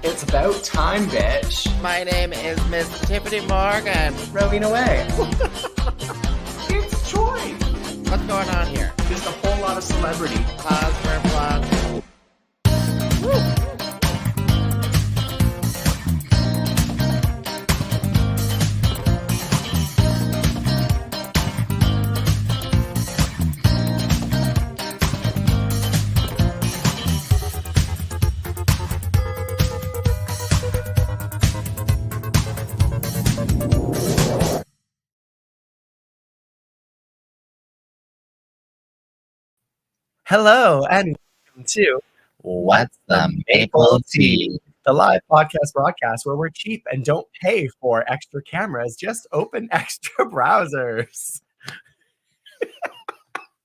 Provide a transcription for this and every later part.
It's about time, bitch. My name is Miss Tyffanie Morgan. Rowena Whey. It's Troy. What's going on here? Just a whole lot of celebrity. Pause for applause. Woo. Hello, and welcome to What's the Maple Tea? The live podcast broadcast where we're cheap and don't pay for extra cameras, just open extra browsers.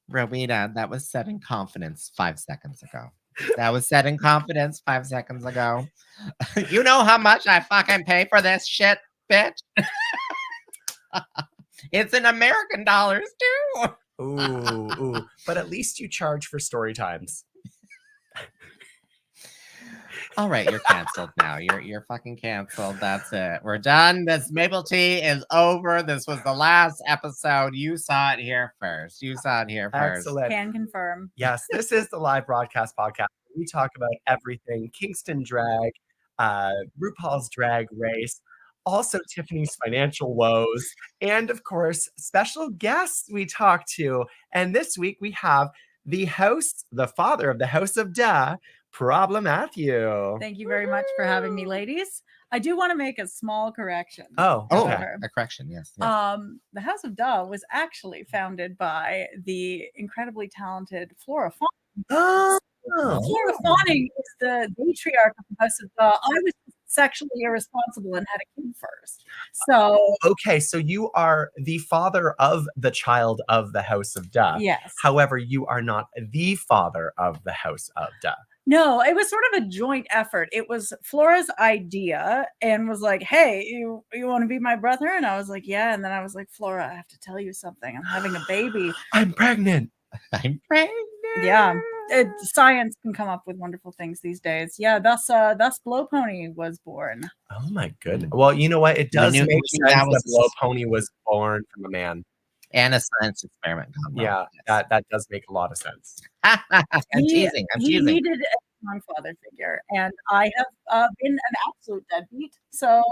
Rowena, that was said in confidence 5 seconds ago. That was said in confidence 5 seconds ago. You know how much I fucking pay for this shit, bitch? It's in American dollars, too. Ooh. But at least you charge for story times. All right, you're canceled now. You're fucking canceled. That's it. We're done. This Maple Tea is over. This was the last episode. You saw it here first. Excellent. Can confirm. Yes, this is the live broadcast podcast. We talk about everything Kingston drag, RuPaul's Drag Race, also Tyffanie's financial woes, and of course, special guests we talk to. And this week we have the father of the House of Da, ProbleMatthew. Thank you very much for having me, ladies. I do want to make a small correction. Oh, Oh, okay. a correction, yes. The House of Da was actually founded by the incredibly talented Flora Fawning. Oh. Flora Fawning is the matriarch of the House of Da. I was sexually irresponsible and had a kid first. So Okay, so you are the father of the child of the House of Da. yes. However, you are not the father of the House of Da. No, it was sort of a joint effort. It was Flora's idea and was like, hey, you want to be my brother? And I was like, yeah. And then I was like, Flora, I have to tell you something. I'm having a baby. I'm pregnant. I'm pregnant. Yeah. Science can come up with wonderful things these days. Yeah, thus Blow Pony was born. Oh my goodness. Well, you know what? It does knew make sense that was- that Blow Pony was born from a man. And a science experiment. Yeah, that does make a lot of sense. I'm teasing. He needed a strong father figure, and I have been an absolute deadbeat. So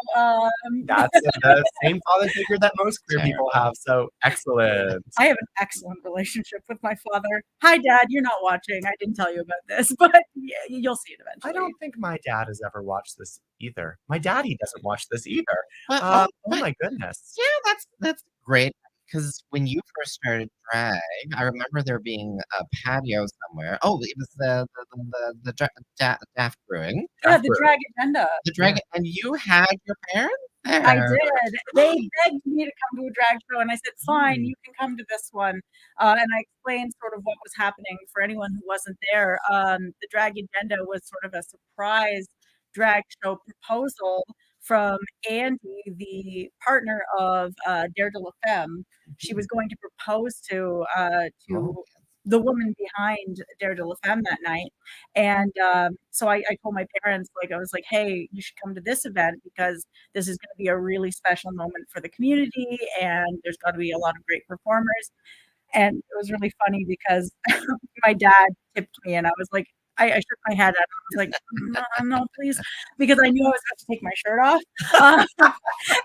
That's the same father figure that most queer people have. So excellent. I have an excellent relationship with my father. Hi, Dad. You're not watching. I didn't tell you about this, but yeah, you'll see it eventually. I don't think my dad has ever watched this either. My daddy doesn't watch this either. Well, Oh my goodness. yeah, that's great. Because when you first started drag, I remember there being a patio somewhere. Oh, it was the Daft Brewing. Yeah, the drag agenda. The drag, and you had your parents there. I did. They begged me to come to a drag show, and I said, fine, you can come to this one. And I explained sort of what was happening for anyone who wasn't there. The drag agenda was sort of a surprise drag show proposal from Andy, the partner of Dare de la Femme. She was going to propose to the woman behind Dare de la Femme that night. And so I told my parents, I was like, hey, you should come to this event because this is going to be a really special moment for the community and there's got to be a lot of great performers. And it was really funny because my dad tipped me and I was like, I shook my head at him. I was like, no, please, because I knew I was about to take my shirt off.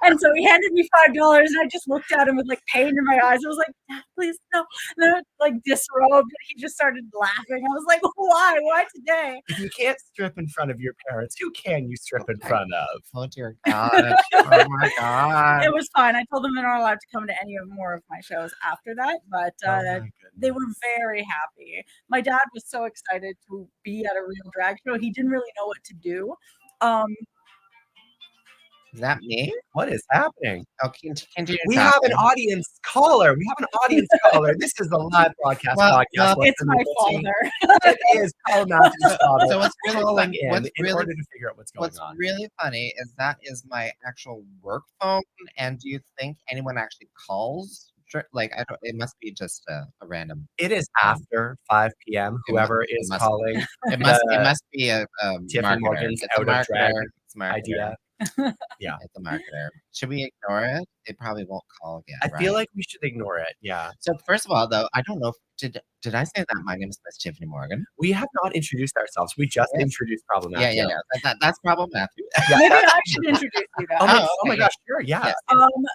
And so he handed me $5, and I just looked at him with pain in my eyes. I was like, Dad, please, no. And then I disrobed, and he just started laughing. I was like, why? Why today? If you can't strip in front of your parents, who can you strip in front of? Oh dear God! Oh my God! It was fine. I told them they're not allowed to come to any more of my shows after that, but they were very happy. My dad was so excited to be at a real drag show. He didn't really know what to do. Is that me? What is happening? Oh, continue We have an talking. audience caller. This is the live broadcast Well, podcast. It's my father. It is Matthew's father. So what's really calling fun- in what's in really- order to figure out what's going What's on. really funny is that is my actual work phone. And do you think anyone actually calls? Like, I don't. It must be just a random. It is after 5 p.m. Whoever is must- calling It must be a Tiffany marketer. Morgan's It's a out of drag marketer. It's a marketer. idea. Yeah. It's a marketer. Should we ignore it? It probably won't call again. I feel like we should ignore it. Yeah. So first of all, though, I don't know. Did I say that my name is Miss Tiffany Morgan? We have not introduced ourselves. We just introduced ProbleMatthew. Yeah. That's ProbleMatthew. Yeah, Maybe I should introduce you guys. Oh my okay, gosh, sure, yeah. Yes.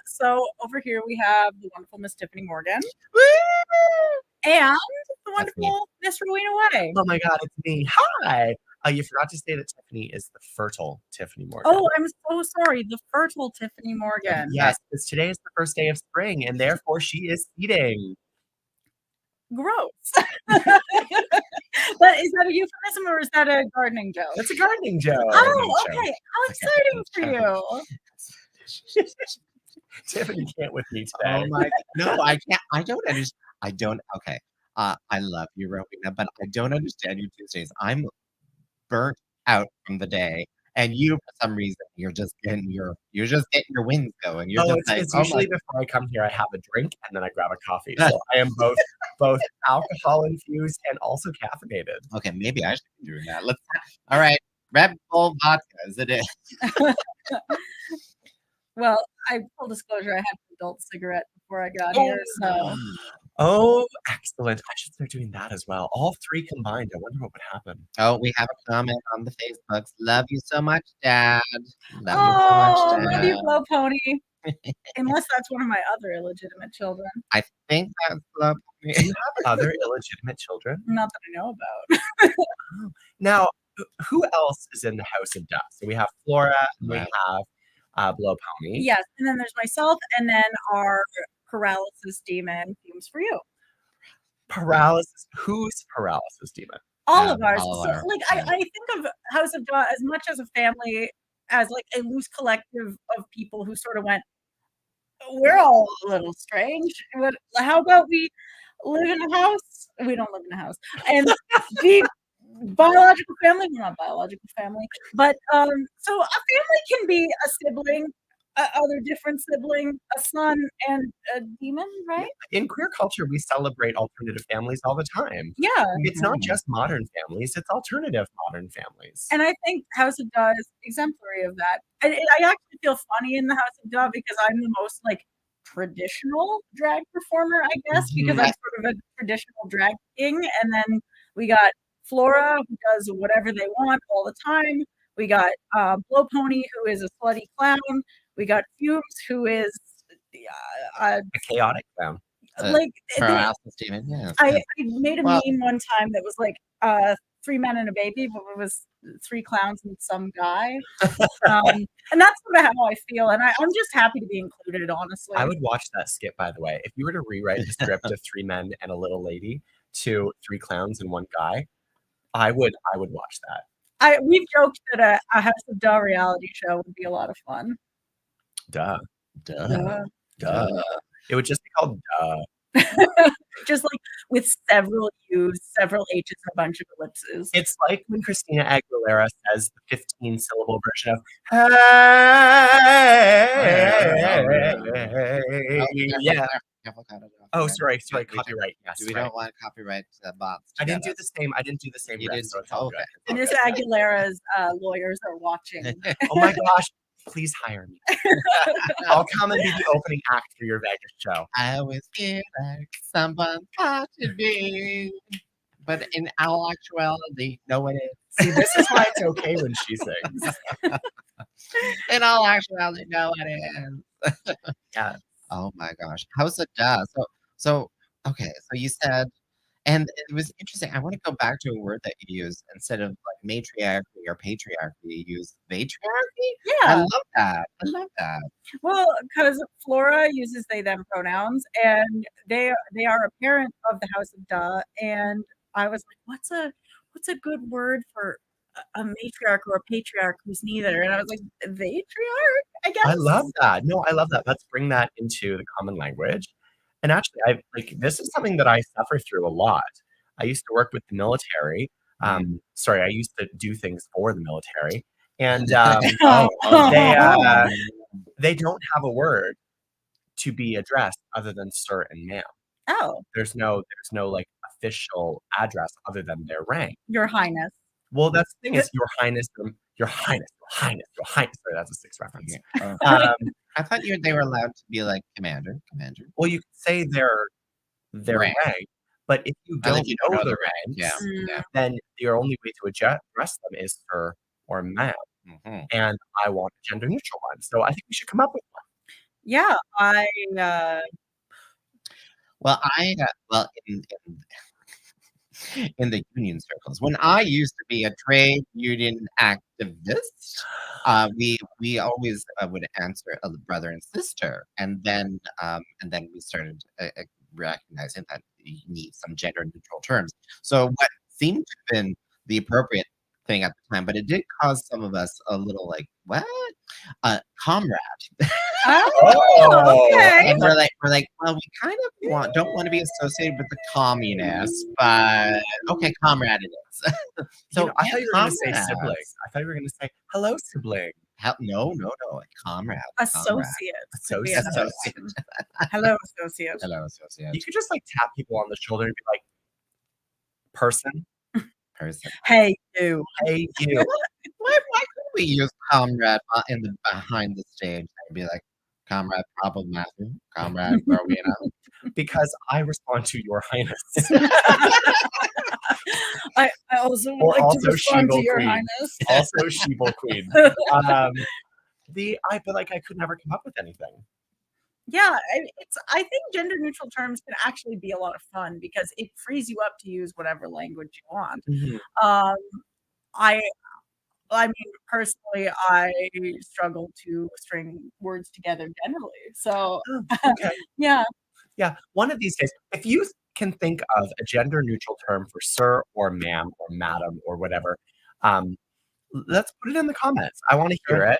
So over here we have the wonderful Miss Tiffany Morgan and the wonderful Miss Rowena Whey. Oh my god, it's me. Hi. You forgot to say that Tiffany is the fertile Tiffany Morgan. Oh, I'm so sorry. The fertile Tiffany Morgan. Yes, because today is the first day of spring, and therefore she is seeding. Gross. But is that a euphemism or is that a gardening joke? That's a gardening joke. Oh, okay. How exciting for you. Tiffany can't with me today. Oh my! No, I can't. I don't understand. I don't. Okay. I love you, Rowena, but I don't understand you Tuesdays. I'm burnt out from the day, and you, for some reason, you're just getting your wings going. You're just like, It's oh usually my. before I come here, I have a drink and then I grab a coffee. So I am both alcohol infused and also caffeinated. Okay, maybe I should be doing that. Let's. All right, Red Bull vodka. Is it? Well, full disclosure, I had an adult cigarette before I got here, so Oh, excellent. I should start doing that as well. All three combined. I wonder what would happen. Oh, we have a comment on the Facebooks. Love you so much, Dad. Love you so oh, much, love Dad. you, Blow Pony. Unless that's one of my other illegitimate children. I think that's love. Do you have other illegitimate children? Not that I know about. Now, who else is in the House of Dust? So we have Flora, and we Right. have Blow Pony. Yes, and then there's myself, and then our paralysis demon, Fumes for You. Paralysis. Who's paralysis demon? All of ours. all So, our- like, I think of House of Dawn as much as a family, as like a loose collective of people who sort of went, we're all a little strange. But how about we live in a house? We don't live in a house. And be biological family. We're not biological family. But so a family can be a sibling, other different sibling, a son, and a demon, right? In queer culture, we celebrate alternative families all the time. Yeah. It's not just modern families, it's alternative modern families. And I think House of Da is exemplary of that. I actually feel funny in the House of Da because I'm the most like traditional drag performer, I guess, because I'm sort of a traditional drag king. And then we got Flora, who does whatever they want all the time. We got Blow Pony, who is a slutty clown. We got Fumes, who is A chaotic clown. like Paralysis demon. Yeah. I made a Well- meme one time that was like 3 men and a baby, but it was 3 clowns and some guy. And that's sort of how I feel. And I'm just happy to be included, honestly. I would watch that skit, by the way. If you were to rewrite the script of 3 men and a little lady to 3 clowns and 1 guy, I would watch that. We've joked that a House of Da reality show would be a lot of fun. Duh. Duh. It would just be called Duh. Just like with several U's, several H's, and a bunch of ellipses. It's like when Christina Aguilera says the 15-syllable version of hey. Yeah. Oh, sorry, copyright. Yes, We right. don't want copyright bots. I didn't do the same. You breath, didn't so do- it's all okay. good. And Miss Aguilera's lawyers are watching. Oh my gosh! Please hire me. I'll come and be the opening act for your Vegas show. I always feel like someone touching me, but in all actuality, no one is. See, this is why it's okay when she sings. In all actuality, no one is. Yeah. Oh my gosh, how's it does? So okay. So you said, and it was interesting. I want to go back to a word that you used instead of like matriarchy or patriarchy. You used matriarchy. I Yeah. love that. I love that. Well, because Flora uses they them pronouns, and they are a parent of the House of Da, and I was like, what's a good word for a matriarch or a patriarch who's neither? And I was like, matriarch, I guess. I love that. No, I love that. Let's bring that into the common language. And actually, this is something that I suffer through a lot. I used to work with the military. Sorry, I used to do things for the military, and they don't have a word to be addressed other than sir and ma'am. Oh, There's no like official address other than their rank. Your Highness. Well, that's the thing is Your Highness, Your Highness, Your Highness, Your Highness. Sorry, that's a Six reference. I thought they were allowed to be like commander. Well, you could say their rank, but if you don't know the ranks, then your only way to address them is sir or ma'am. And I want a gender neutral one, so I think we should come up with one. Yeah, in the union circles, when I used to be a trade union activist, we always would answer a brother and sister, and then we started recognizing that you need some gender neutral terms. So what seemed to have been the appropriate thing at the time, but it did cause some of us a little like, what? Comrade. Oh, okay. And we're like, well, we kind of don't want to be associated with the communists, but okay, comrade it is. So I thought you were going to say sibling. I thought you were going to say hello, sibling. No, comrade. Associate. Hello, associate. Hello, associate. You could just like tap people on the shoulder and be like, person. Hey, you. Hey, you. Why couldn't we use comrade behind the stage and be like, comrade ProbleMatthew, comrade Rowena? Because I respond to Your Highness. I also would like to respond to Your Highness. Also Sheeple Queen. But I could never come up with anything. Yeah, I think gender neutral terms can actually be a lot of fun because it frees you up to use whatever language you want. I mean, personally, I struggle to string words together generally. So, yeah. One of these days, if you can think of a gender neutral term for sir or ma'am or madam or whatever, let's put it in the comments. I want to hear it.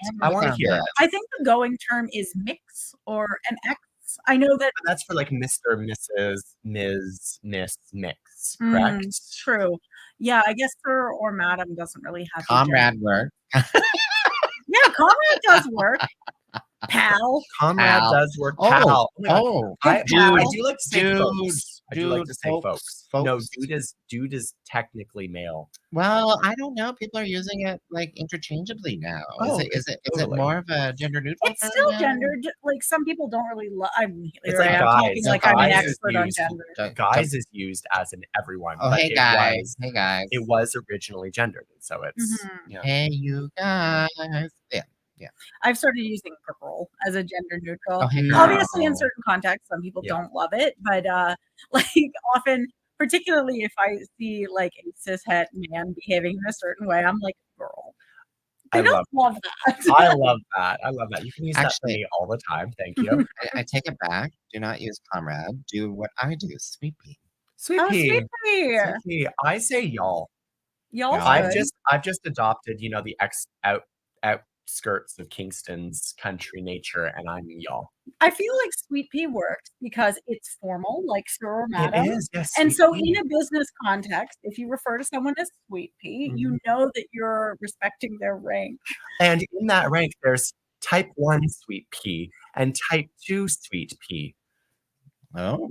I think the going term is mix or an X. I know that that's for like Mr., Mrs., Ms., Miss, mix, correct? True. Yeah, I guess sir or madam doesn't really have comrade work. Yeah, comrade does work. Pal. Comrade does work. Pal. I do like to say folks. I do like to say folks. No, dude is technically male. Well, I don't know. People are using it like interchangeably now. Is it more of a gender neutral? It's still gendered. Like some people don't really love. It's like guys. Like I'm an expert on gender. Guys is used as in everyone. Oh, hey guys. It was originally gendered, so it's hey you guys. Yeah. I've started using girl as a gender neutral. Oh, obviously, in certain contexts, some people don't love it, but like often, particularly if I see like a cishet man behaving in a certain way, I'm like, girl. I don't love that. I love that. You can use that for me all the time. Thank you. I take it back. Do not use comrade. Do what I do. Sweet pea. Sweet pea. I say y'all. Y'all. I've just adopted, the outskirts of Kingston's country nature, and I'm y'all. I feel like sweet pea works because it's formal, like sir or madam. It is, yes. And so in a business context, if you refer to someone as sweet pea, you know that you're respecting their rank. And in that rank, there's type 1 sweet pea and type 2 sweet pea. Oh.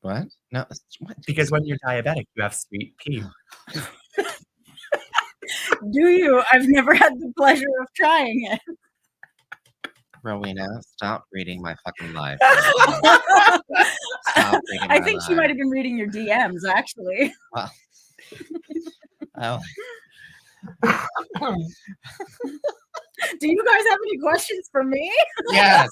What? No. What? Because when you're diabetic, you have sweet pea. Do you? I've never had the pleasure of trying it. Rowena, stop reading my fucking life. I think she might have been reading your DMs, actually. Well. Do you guys have any questions for me? Yes.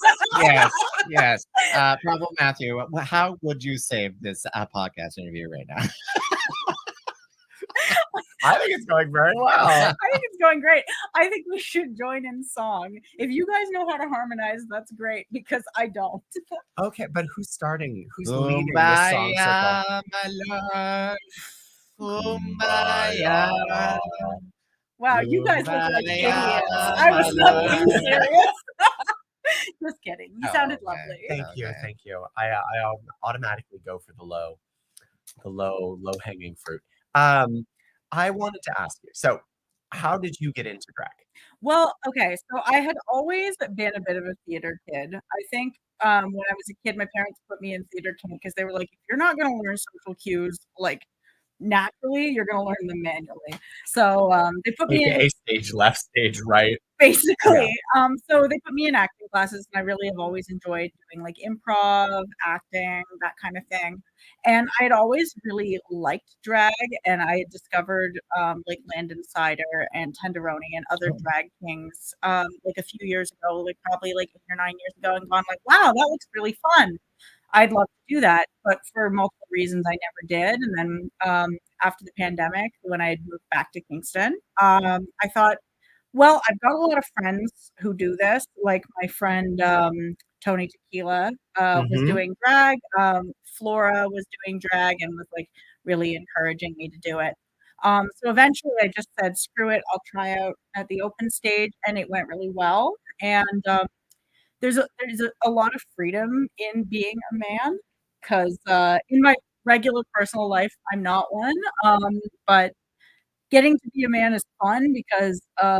ProbleMatthew, how would you save this podcast interview right now? I think it's going very well. I think it's going great. I think we should join in song. If you guys know how to harmonize, that's great because I don't. Okay, but who's starting? Who's leading the song circle? My love. Kumbaya. Wow, you guys look like Bye, idiots. my I was not love. being serious. Just kidding. You sounded okay. lovely. Thank you, Okay. thank you. I automatically go for the low hanging fruit. I wanted to ask you. So, how did you get into drag? Well, okay, so I had always been a bit of a theater kid. I think when I was a kid, my parents put me in theater camp because they were like, if you're not going to learn social cues like naturally, you're going to learn them manually. So they put me in AKA stage left, stage right. basically. So they put me in acting classes, and I really have always enjoyed doing like improv, acting, that kind of thing. And I had always really liked drag, and I had discovered like Landon Cider and Tenderoni and other drag kings like a few years ago, like probably like 8 or 9 years ago, and gone like, wow, that looks really fun. I'd love to do that, but for multiple reasons, I never did. And then after the pandemic, when I had moved back to Kingston, I thought, well, I've got a lot of friends who do this, like my friend Tony Tequila was Mhm. doing drag. Flora was doing drag and was like really encouraging me to do it. So eventually I just said, screw it, I'll try out at the open stage, and it went really well. And there's a lot of freedom in being a man because in my regular personal life, I'm not one. But getting to be a man is fun because men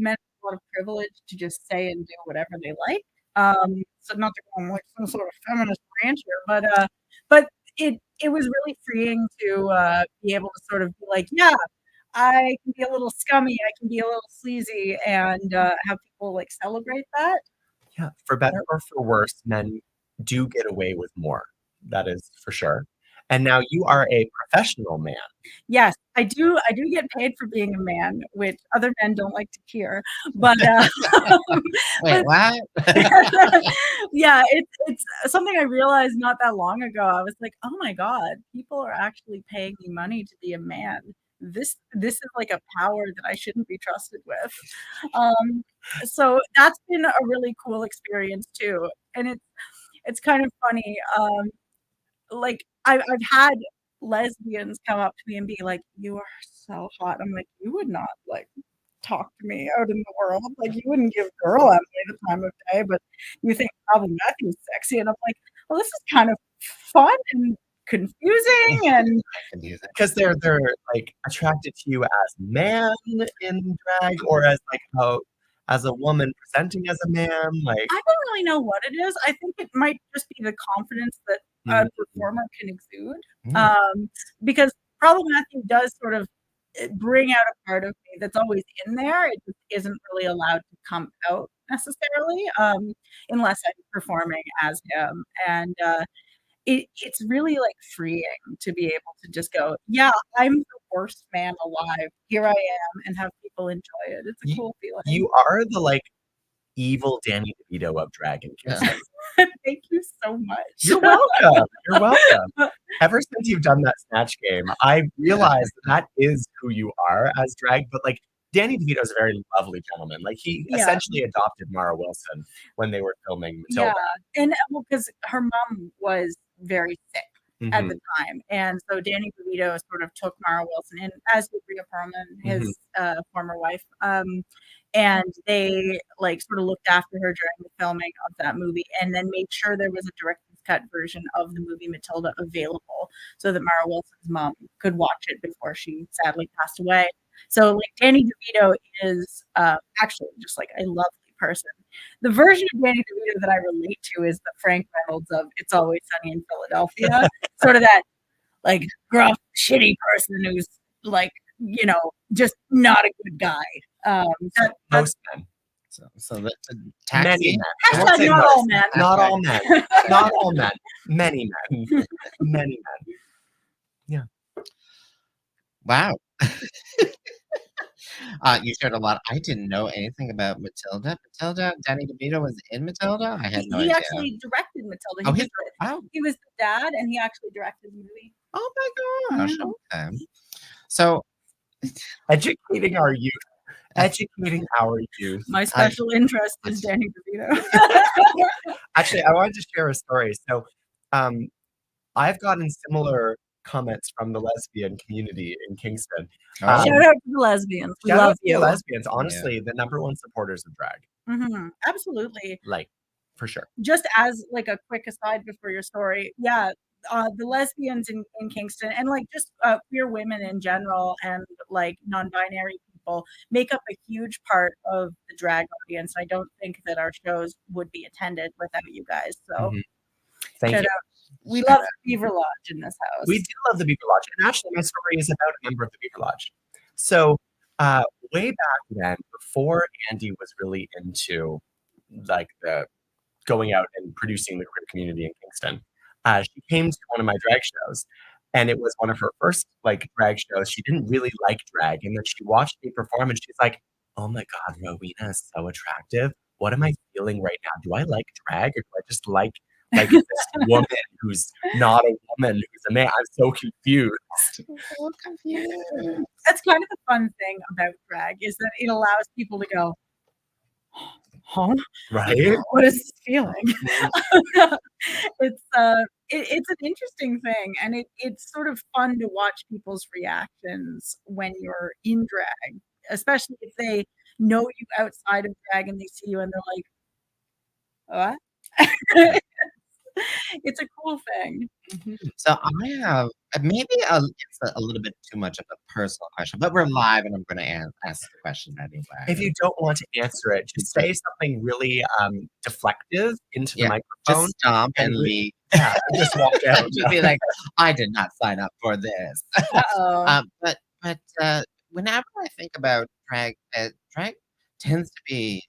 have a lot of privilege to just say and do whatever they like. So not to go on like some sort of feminist rant here, but it was really freeing to be able to sort of be like, yeah, I can be a little scummy, I can be a little sleazy, and have people like celebrate that. Yeah, for better or for worse, men do get away with more. That is for sure. And now you are a professional man. Yes, I do. I do get paid for being a man, which other men don't like to hear. But Wait, but what? yeah, it's something I realized not that long ago. I was like, oh my God, people are actually paying me money to be a man. This is like a power that I shouldn't be trusted with. So that's been a really cool experience too, and it's kind of funny. Like I've had lesbians come up to me and be like, "You are so hot." I'm like, "You would not like talk to me out in the world. Like you wouldn't give girl Emily the time of day, but you think ProbleMatthew's sexy." And I'm like, "Well, this is kind of fun and confusing and Because they're like attracted to you as man in drag or as like as a woman presenting as a man. Like I don't really know what it is. I think it might just be the confidence that a performer can exude. Because ProbleMatthew does sort of bring out a part of me that's always in there. It just isn't really allowed to come out necessarily, unless I'm performing as him. And it's really like freeing to be able to just go, yeah, I'm the worst man alive. Here I am, and have people enjoy it. It's a cool feeling. you are the like evil Danny DeVito of drag in Kingston. Thank you so much. You're welcome. You're welcome. Ever since you've done that Snatch game, I realized that is who you are as drag. But like Danny DeVito is a very lovely gentleman. Like he essentially adopted Mara Wilson when they were filming Matilda. Yeah, and well, because her mom was very sick at the time, and so Danny DeVito sort of took Mara Wilson in, as did Rhea Perlman, his former wife. And they like sort of looked after her during the filming of that movie, and then made sure there was a director's cut version of the movie Matilda available, so that Mara Wilson's mom could watch it before she sadly passed away. So like Danny DeVito is actually just like a lovely person. The version of Danny DeVito that I relate to is the Frank Reynolds of It's Always Sunny in Philadelphia, sort of that like gruff, shitty person who's like, you know, just not a good guy. Most men. So that's a taxi. Many men. I won't Hashtag say not most. all men. Not all men. Not all men. Many men. Many men. Wow. You shared a lot. I didn't know anything about Matilda. Danny DeVito was in Matilda? I had no He idea. actually directed Matilda. Oh, He was the dad, and he actually directed the movie. Oh my gosh. Okay. So Educating our youth. Educating our youth. My special interest is Danny DeVito. Actually, I wanted to share a story. So, I've gotten similar comments from the lesbian community in Kingston. Oh. Shout out to the lesbians. We Shout love out to the you. lesbians. Honestly, the number one supporters of drag. Absolutely. Like, for sure. Just as like a quick aside before your story, yeah, the lesbians in Kingston and like just queer women in general and like non-binary people make up a huge part of the drag audience. I don't think that our shows would be attended without you guys. So Thank shout you. out. We love the Beaver Lodge in this house. We do love the Beaver Lodge. And actually, my story is about a member of the Beaver Lodge. So, way back then, before Andy was really into like the going out and producing the queer community in Kingston, she came to one of my drag shows, and it was one of her first like drag shows. She didn't really like drag, and then she watched me perform, and she's like, "Oh my God, Rowena is so attractive. What am I feeling right now? Do I like drag, or do I just like this woman who's not a woman, who's a man? I'm so confused." So confused. That's kind of the fun thing about drag is that it allows people to go, huh? Right? What is this feeling? It's an interesting thing, and it's sort of fun to watch people's reactions when you're in drag, especially if they know you outside of drag and they see you and they're like, what? It's a cool thing. So I have maybe it's a little bit too much of a personal question, but we're live and I'm going to ask the question anyway. If you don't want to answer it, just say something really deflective into the Yeah, microphone. just stomp and and leave. Yeah, just walk out. Just be like, I did not sign up for this. Uh-oh. But whenever I think about drag, drag tends to be,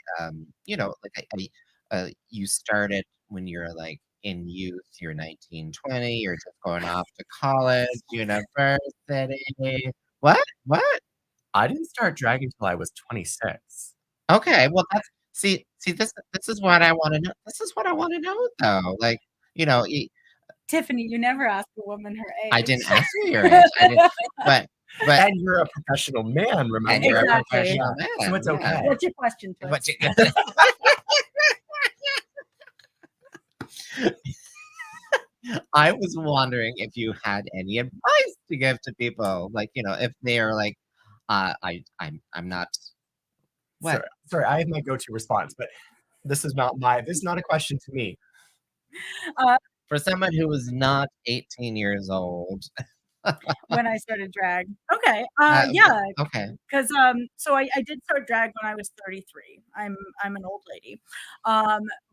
like you started when you're like in youth, you're 19, 20, you're just going off to college, university. What? I didn't start dragging until I was 26. Okay, well that's see this is what I want to know. This is what I want to know though. Like, Tiffany, you never asked a woman her age. I didn't ask you your age. I didn't, but And you're a professional man, remember? and you're Exactly. a professional man. So it's okay. What's your question, Twix? But I was wondering if you had any advice to give to people, like if they are like, I'm not. What? Sorry, I have my go-to response, but this is not a question to me. For someone who was not 18 years old. When I started drag. Okay. Yeah. Okay. Because so I did start drag when I was 33. I'm an old lady.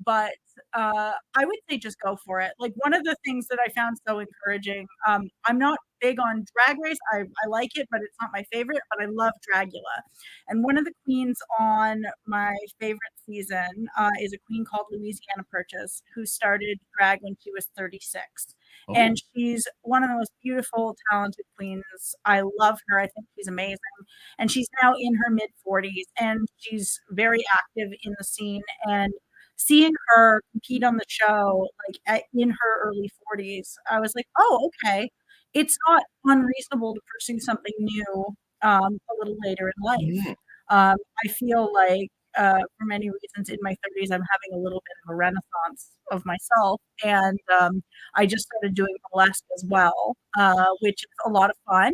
But I would say just go for it. Like one of the things that I found so encouraging, I'm not big on Drag Race. I like it, but it's not my favorite, but I love Dragula. And one of the queens on my favorite season is a queen called Louisiana Purchase, who started drag when she was 36. Oh. And she's one of the most beautiful, talented queens. I love her. I think she's amazing. And she's now in her mid 40s and she's very active in the scene. And seeing her compete on the show, like in her early 40s, I was like, oh, okay. It's not unreasonable to pursue something new a little later in life. I feel like for many reasons in my 30s, I'm having a little bit of a renaissance of myself. And I just started doing burlesque as well, which is a lot of fun.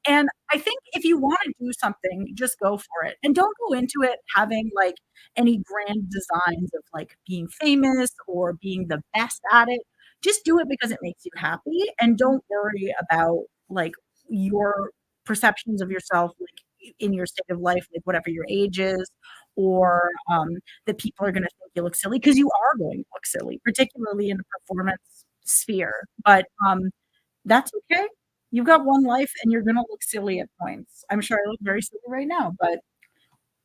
And I think if you want to do something, just go for it. And don't go into it having like any grand designs of like being famous or being the best at it. Just do it because it makes you happy. And don't worry about like your perceptions of yourself, like in your state of life, like whatever your age is, or that people are going to think you look silly, because you are going to look silly, particularly in the performance sphere. But that's okay. You've got one life and you're going to look silly at points. I'm sure I look very silly right now, but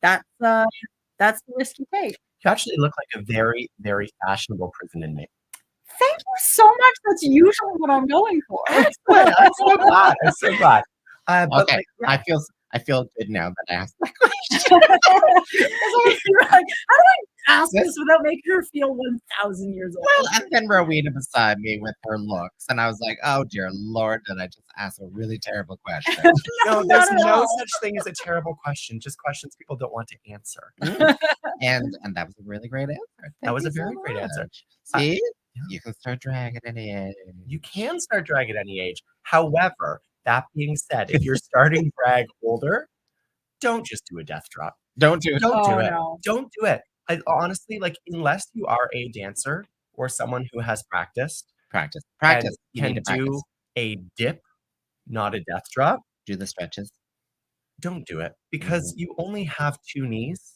that's the risk you take. You actually look like a very, very fashionable prison inmate. Thank you so much. That's usually what I'm going for. I'm so glad. I'm so glad. But Okay, like, yeah. I feel good now that I asked that question. You're like, how do I ask this without making her feel 1,000 years old? Well, and then Rowena beside me with her looks, and I was like, "Oh dear Lord, did I just ask a really terrible question?" No, not there's at no all. such thing as a terrible question. Just questions people don't want to answer. And that was a really great answer. That was a Thank you very so great answer. much. See, You can start drag at any age. You can start drag at any age. However, that being said, if you're starting drag older, don't just do a death drop. Don't do it. Don't do Oh, it. no. Don't do it. Honestly, like, unless you are a dancer or someone who has practiced Practice. and Practice. You can need to practice. do a dip, not a death drop, Do the stretches. don't do it because you only have 2 knees.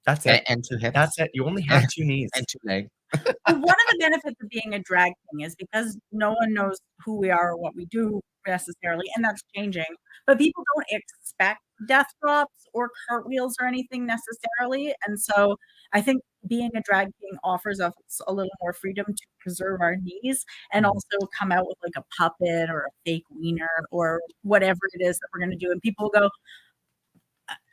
That's it. And 2 hips. That's it. You only have 2 knees. And 2 legs. One of the benefits of being a drag king is because no one knows who we are or what we do necessarily, and that's changing. But people don't expect death drops or cartwheels or anything necessarily. And so I think being a drag king offers us a little more freedom to preserve our knees and also come out with like a puppet or a fake wiener or whatever it is that we're going to do. And people go,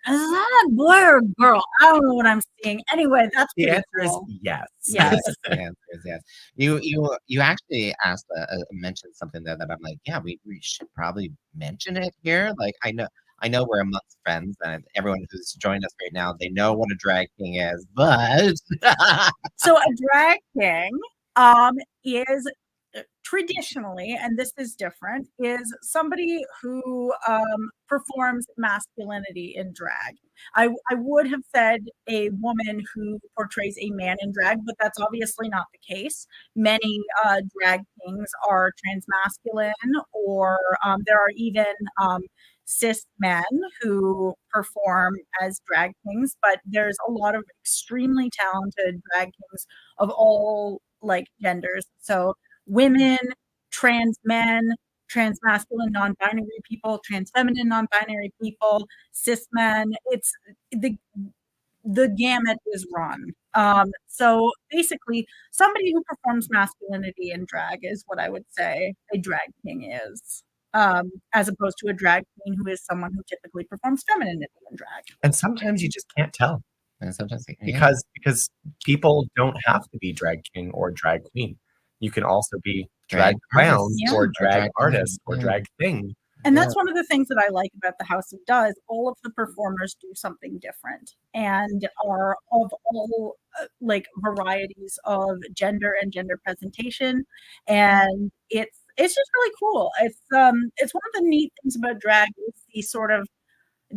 is that a boy or a girl? I don't know what I'm seeing. Anyway, that's The pretty answer is cool. yes. Yes. The answer is yes. You actually asked mentioned something there that I'm like, yeah, we should probably mention it here. Like I know we're amongst friends and everyone who's joined us right now, they know what a drag king is, but So a drag king is traditionally, and this is different, is somebody who performs masculinity in drag. I would have said a woman who portrays a man in drag, but that's obviously not the case. Many drag kings are transmasculine, or there are even cis men who perform as drag kings, but there's a lot of extremely talented drag kings of all like genders. So women, trans men, trans masculine, non-binary people, trans feminine, non-binary people, cis men. It's the gamut is run. So basically, somebody who performs masculinity in drag is what I would say a drag king is, as opposed to a drag queen who is someone who typically performs femininity in drag. And sometimes you just can't tell and sometimes because people don't have to be drag king or drag queen. You can also be drag Drag clown artist. or Yeah. drag Drag artist queen. or drag thing. And that's one of the things that I like about the House of Does. All of the performers do something different and are of all like varieties of gender and gender presentation. And it's just really cool. It's one of the neat things about drag is the sort of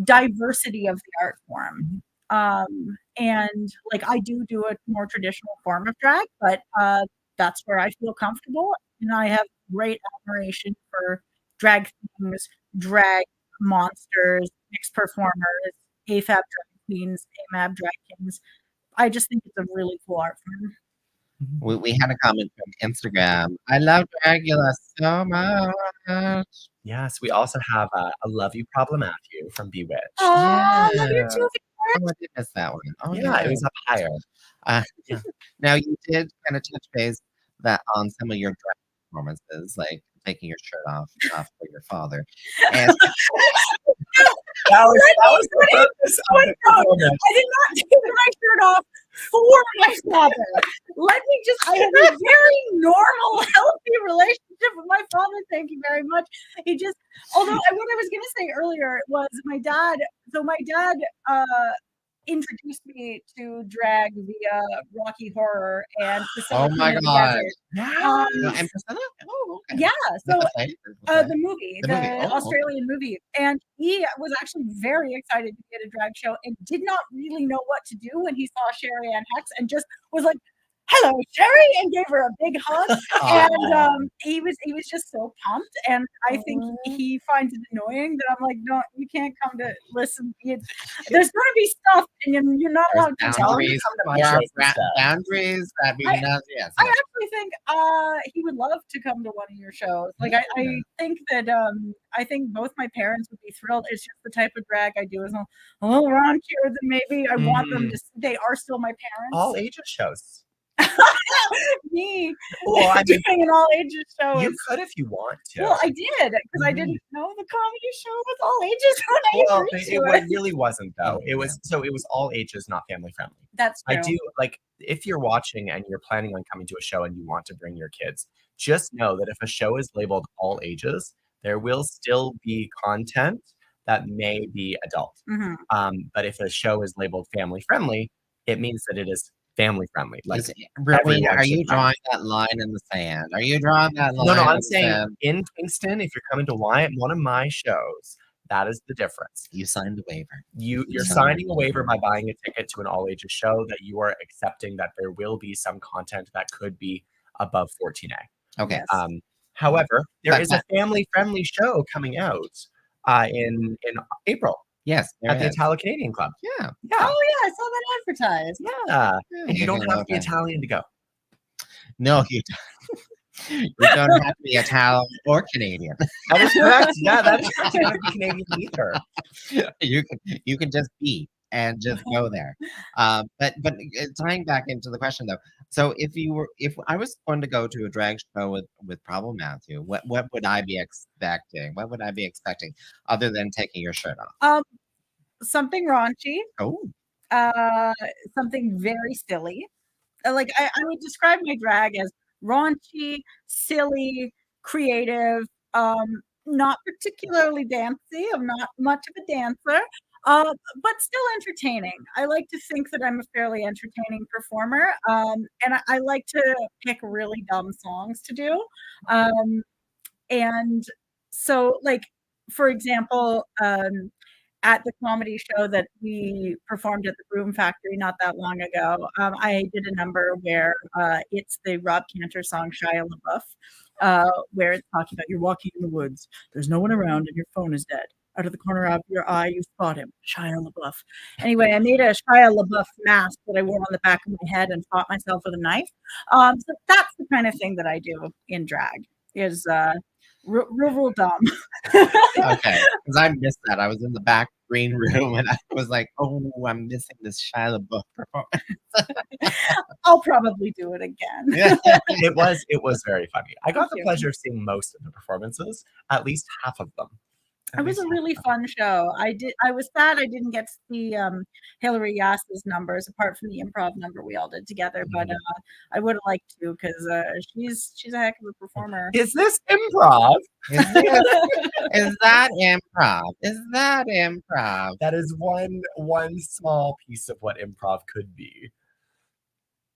diversity of the art form. And like I do a more traditional form of drag, but that's where I feel comfortable. And I have great admiration for drag things, drag monsters, mixed performers, AFAB drag queens, AMAB drag kings. I just think it's a really cool art form. We had a comment from Instagram. I love Dragula so much. Yes, we also have a Love You ProbleMatthew from Bewitched. Oh, love you too. Oh, I did miss that one. Oh, Yeah, it was up higher. Yeah. Now you did kind of touch base that on some of your drag performances, like taking your shirt off for your father. And That was the purpose of the performance. I did not take my shirt off for my father. I have a very normal, healthy relationship with my father. Thank you very much. Although what I was going to say earlier was my dad. So my dad introduced me to drag via Rocky Horror and Priscilla oh my Queen of the god. Desert. Yeah. And Priscilla? Oh, okay. Yeah, so The play? the movie, The the movie. Oh. Australian movie. And he was actually very excited to get a drag show and did not really know what to do when he saw Sherry Ann Hex and just was like, hello, Sherry, and gave her a big hug. And he was just so pumped. And I think he finds it annoying that I'm like, no, you can't come to listen. There's going to be stuff, and you're not allowed to tell him to boundaries. come to my There show. are boundaries that we not. Yes. I actually think he would love to come to one of your shows. Like I think that I think both my parents would be thrilled. It's just the type of drag I do is a little raunchier than maybe I want them to. They are still my parents. All ages shows. Me Well, I mean, doing an all ages show. you could if you want to. Well, I did because I didn't know the comedy show was all ages when I Well, agreed to it it. really wasn't though. It was all ages, not family friendly. That's true. I do like if you're watching and you're planning on coming to a show and you want to bring your kids, just know that if a show is labeled all ages, there will still be content that may be adult. Mhm. But if a show is labeled family friendly, it means that it is family friendly. Like Rowena, everyone are should you come. drawing that line in the sand? Are you drawing that line? No, in I'm the saying sand? in Kingston, if you're coming to one of my shows, that is the difference. You signed a waiver. You're signing a waiver by buying a ticket to an all ages show that you are accepting that there will be some content that could be above 14A. Okay. Yes. However, there But- is a family friendly show coming out in April Yes, there at the is. Italo-Canadian Club. Yeah. Yeah. Oh yeah, I saw that advertised. Yeah. Yeah, And you don't can have go to be there. Italian to go. No, you don't. You don't have to be Italian or Canadian. That is correct. Yeah, that is correct. You don't have to be Canadian either. You can just be and just go there. But tying back into the question though, so if I was going to go to a drag show with ProbleMatthew, what would I be expecting? What would I be expecting other than taking your shirt off? Something raunchy, Oh, something very silly. Like I would describe my drag as raunchy, silly, creative, not particularly dancey. I'm not much of a dancer, but still entertaining. I like to think that I'm a fairly entertaining performer, and I like to pick really dumb songs to do. And so, like, for example, at the comedy show that we performed at the Broom Factory not that long ago, I did a number where it's the Rob Cantor song Shia LaBeouf, where it's talking about you're walking in the woods, there's no one around, and your phone is dead. Out of the corner of your eye, you spot him, Shia LaBeouf. Anyway, I made a Shia LaBeouf mask that I wore on the back of my head and fought myself with a knife. So that's the kind of thing that I do in drag, is real dumb. okay. Because I missed that. I was in the back green room and I was like, oh, I'm missing this Shia LaBeouf performance. I'll probably do it again. Yeah. It was very funny. I got Thank the you. pleasure of seeing most of the performances, at least half of them. It was a really fun show. I was sad I didn't get to see Hillary Yass's numbers apart from the improv number we all did together, but I would have liked to because she's a heck of a performer. Is this improv? Is that improv? Is that improv? That is one small piece of what improv could be.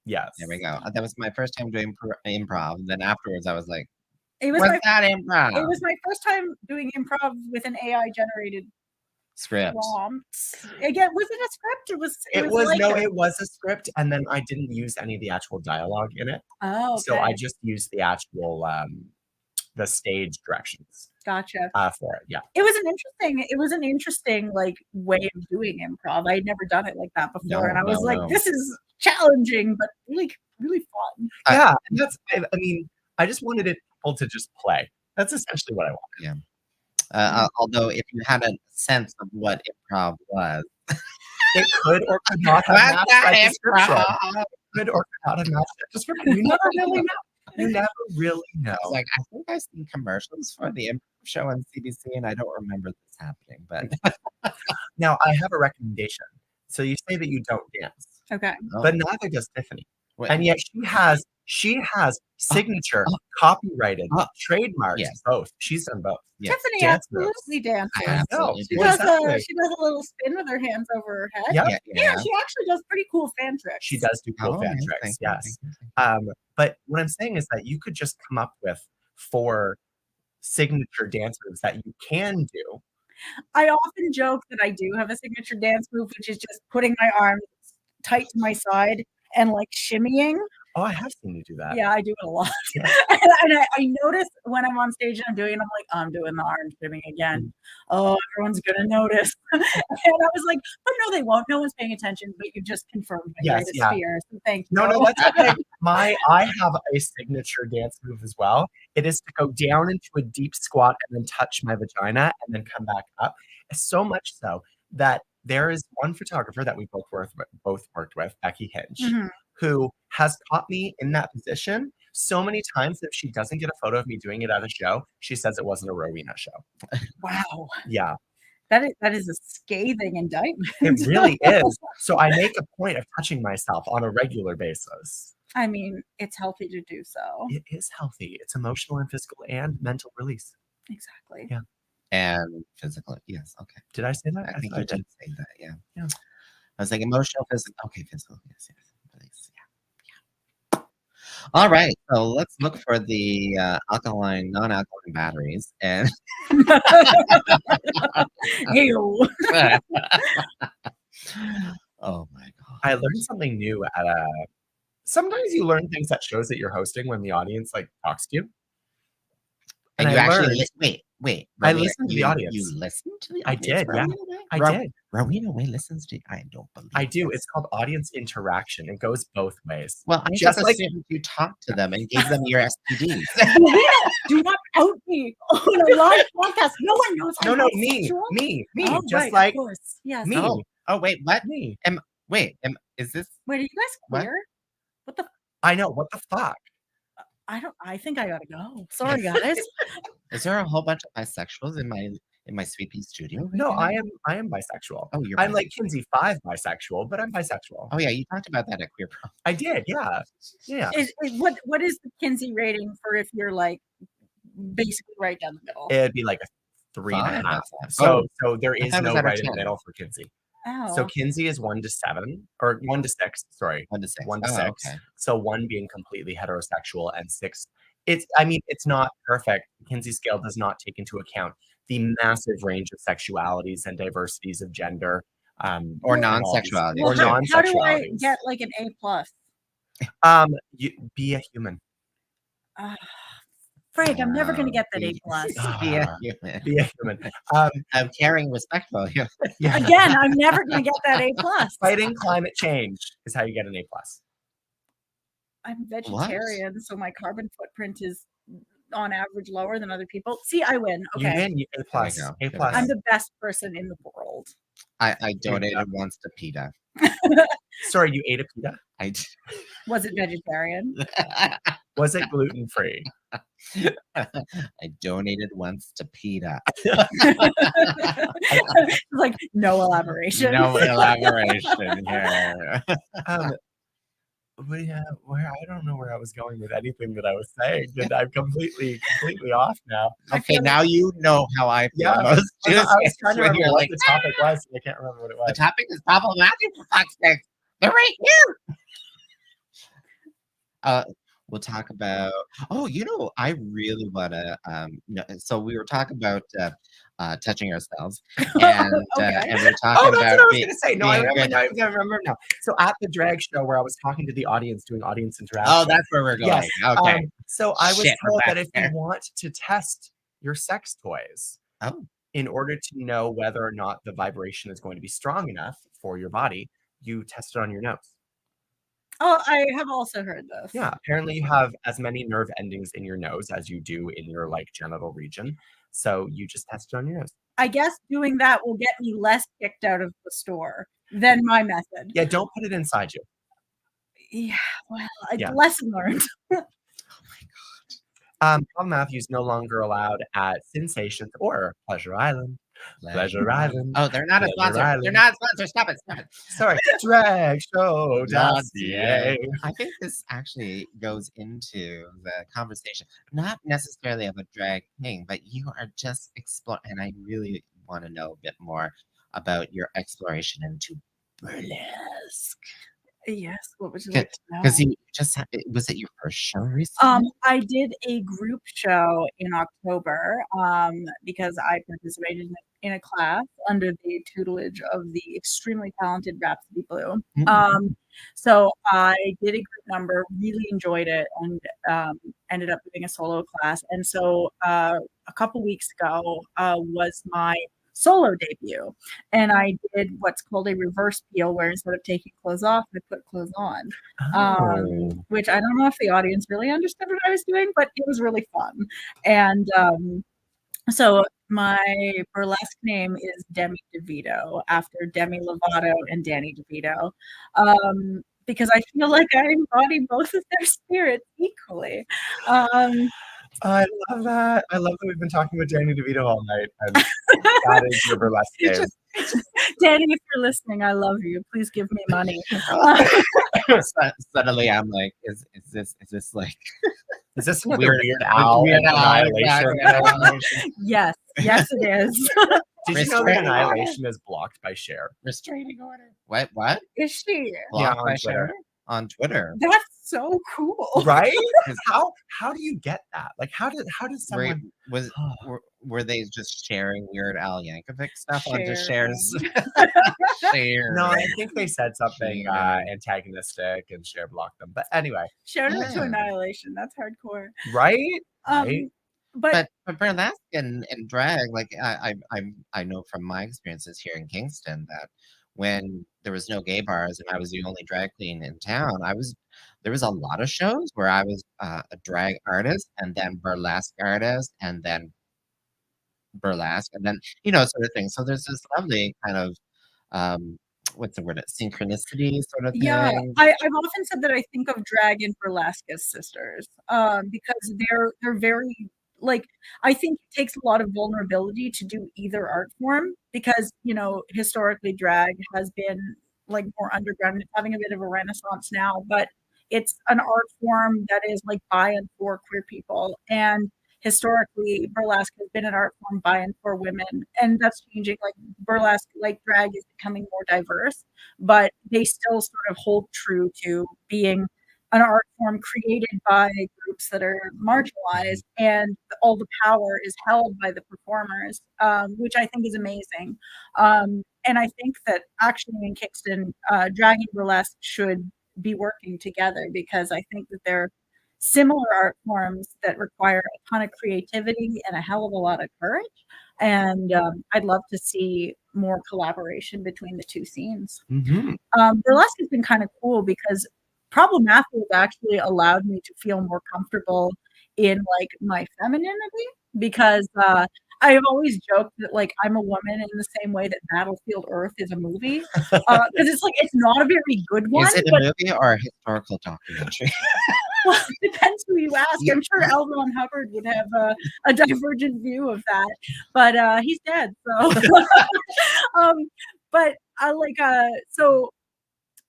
Yes. There we go. That was my first time doing improv. And then afterwards, I was like, It was what's that improv? It was my first time doing improv with an AI generated Script. prompt. Again, was it a script? It was a script, and then I didn't use any of the actual dialogue in it. Oh, okay. So I just used the actual the stage directions Gotcha. for it. Yeah. It was an interesting like way of doing improv. I had never done it like that before, and I was like, this is challenging, but really fun. Yeah, and that's. I mean, I just wanted people to just play. That's essentially what I wanted. Yeah. Although, if you had a sense of what improv was, it could or could not have matched that description. It could or could not have matched that description. You never really know. You never really know. Like, I think I've seen commercials for the improv show on CBC, and I don't remember this happening. But now, I have a recommendation. So you say that you don't dance, Okay. but neither does Tyffanie, and yet she has signature, copyrighted, trademarks. Yes. Both. She's done both. Yes. Tiffany Dance absolutely dances. Absolutely She do. does Exactly. she does a little spin with her hands over her head. Yep. Yeah, she actually does pretty cool fan tricks. She does do cool fan tricks. Yes. But what I'm saying is that you could just come up with 4 signature dance moves that you can do. I often joke that I do have a signature dance move, which is just putting my arms tight to my side and like shimmying. Oh, I have seen you do that. Yeah, I do it a lot. Yeah. and I notice when I'm on stage and I'm doing it, I'm like, I'm doing the arm shimming again. Oh, everyone's gonna notice. And I was like, but no, they won't. No one's paying attention, but you just confirmed my greatest fear. So thank you. No, that's okay. I have a signature dance move as well. It is to go down into a deep squat and then touch my vagina and then come back up. So much so that there is one photographer that we both worked with, Becky Hinge, who has caught me in that position so many times that if she doesn't get a photo of me doing it at a show, she says it wasn't a Rowena show. Wow. Yeah. That is a scathing indictment. It really is. So I make a point of touching myself on a regular basis. I mean, it's healthy to do so. It is healthy. It's emotional and physical and mental release. Exactly. Yeah. And physical. Yes. Okay. Did I say that? I think you did say that. Yeah. Yeah. I was like emotional, physical. Okay, physical. Yes. Release. Yeah. All right, so let's look for the alkaline, non-alkaline batteries, and Ew. oh my god, I learned something new at a. Sometimes you learn things at shows that you're hosting when the audience like talks to you. and I you actually learned- wait. I Rowena, listened to the audience. You listened to the I audience? did, yeah. Rowena Whey? I did. Rowena Whey listens to. I don't believe. I do. this. It's called audience interaction. It goes both ways. Well, I just just like- assumed you talked to them and gave them your STDs. Do not out me on a live podcast. No one knows. I'm No, me, bisexual. me, Oh, just right, like of course. Yes. me. Oh wait, what? Me. Is this? Wait, are you guys What? queer? What the? I know. What the fuck? I think I gotta go. Sorry, guys. Is there a whole bunch of bisexuals in my Sweet Pea studio? right No, now? I am bisexual. Oh, you're. I'm like Kinsey 5 bisexual, but I'm bisexual. Oh yeah, you talked about that at Queer Pro. I did, yeah. What is the Kinsey rating for if you're like basically right down the middle? It'd be like a 3.5. Five. So there I is thought it no was out of right in the 10. middle for Kinsey. Oh. So Kinsey is 1 to 7 or 1 to 6. Sorry, 1 to 6. 1 to Oh, 6. okay. So 1 being completely heterosexual and 6. It's not perfect. The Kinsey scale does not take into account the massive range of sexualities and diversities of gender, Or and all these- non-sexuality. or how do I non-sexualities. get like an A+? You be a human. Frank, I'm never gonna get that Be- A+. Be a human. Be a human. I'm caring, respectful. Yeah. Again, I'm never gonna get that A+. Fighting climate change is how you get an A+. I'm vegetarian, so my carbon footprint is on average lower than other people. See, I win. You Okay. win. A+. go. A+. There we I'm the best person in the world. I donated once to PETA. Sorry, you ate a pita? I d- Was it vegetarian? Was it gluten free? I donated once to PETA. It's like no elaboration. No elaboration here. Where I don't know where I was going with anything that I was saying, and I'm completely off now. Okay, now you know how I feel. Yeah, Most I was trying to when remember you're what like, the topic was. And I can't remember what it the was. topic is problematic for fuck's sake. They're right here. We'll talk about. Oh, I really want to. So we were talking about touching ourselves, and Okay. and we're Oh, talking that's about what I was being- going to say. No, I being remember, good. now, I remember now. So at the drag show where I was talking to the audience, doing audience interaction. Oh, that's where we're going. Yes, Okay. So I was Shit, we're told back that if there. you want to test your sex toys, Oh. in order to know whether or not the vibration is going to be strong enough for your body, you test it on your nose. Oh, I have also heard this. Yeah, apparently you have as many nerve endings in your nose as you do in your genital region. So you just test it on your nose. I guess doing that will get me less kicked out of the store than my method. Yeah, don't put it inside you. Yeah, well, Yeah. lesson learned. ProbleMatthew is no longer allowed at Sensations or Pleasure Island. Pleasure Island. Oh, they're not a Pleasure sponsor. They're Island. not a sponsor. Stop it. Stop it. Sorry, drag show dossier. I think this actually goes into the conversation, not necessarily of a drag thing, but you are just exploring, and I really want to know a bit more about your exploration into burlesque. Yes. What would you like to know? Because you just was it your first show recently? I did a group show in October because I participated in a class under the tutelage of the extremely talented Rhapsody Blue. Mhm. So I did a group number, really enjoyed it, and ended up doing a solo class. And so a couple weeks ago was my solo debut, and I did what's called a reverse peel, where instead of taking clothes off, I put clothes on. Oh. Which I don't know if the audience really understood what I was doing, but it was really fun. And so my burlesque name is Demi DeVito, after Demi Lovato and Danny DeVito, because I feel like I embody both of their spirits equally. I love that. I love that we've been talking with Danny DeVito all night. And that is your burlesque name. Danny, if you're listening, I love you. Please give me money. Suddenly, I'm like, is this like Is this another Weird- Weird Al Weird Al, Annihilation? exactly. Yes, yes, it is. Did you know that Restraining Annihilation is blocked by Cher? restraining order? What? Is she? Blocked on by Twitter. Cher? On Twitter. That's so cool. Right? How do you get that? Like, how did someone Were they just sharing Weird Al Yankovic stuff on just shares? Share. No, I think they said something Share. antagonistic and share blocked them. But anyway, Shout out to Yeah. Annihilation. That's hardcore. right? Right? But But burlesque and drag, like I know from my experiences here in Kingston that when there was no gay bars and I was the only drag queen in town, there was a lot of shows where I was a drag artist and then burlesque artist and then burlesque and then sort of thing. So there's this lovely kind of what's the word? Synchronicity sort of yeah, thing. I've often said that I think of drag and burlesque as sisters, because they're very like, I think it takes a lot of vulnerability to do either art form because historically drag has been like more underground. It's having a bit of a renaissance now, but it's an art form that is like by and for queer people. And historically, burlesque has been an art form by and for women, and that's changing. Like burlesque, like drag, is becoming more diverse, but they still sort of hold true to being an art form created by groups that are marginalized, and all the power is held by the performers, which I think is amazing. And I think that actually in Kingston, drag and burlesque should be working together because I think that they're similar art forms that require a ton of creativity and a hell of a lot of courage. And I'd love to see more collaboration between the two scenes. Mm-hmm. Burlesque has been kind of cool because ProbleMatthew has actually allowed me to feel more comfortable in like my femininity because I've always joked that like I'm a woman in the same way that Battlefield Earth is a movie because it's like it's not a very good one. Is it a movie or a historical documentary? Well, it depends who you ask. I'm sure L. Ron Hubbard would have a divergent view of that, but he's dead. So, but so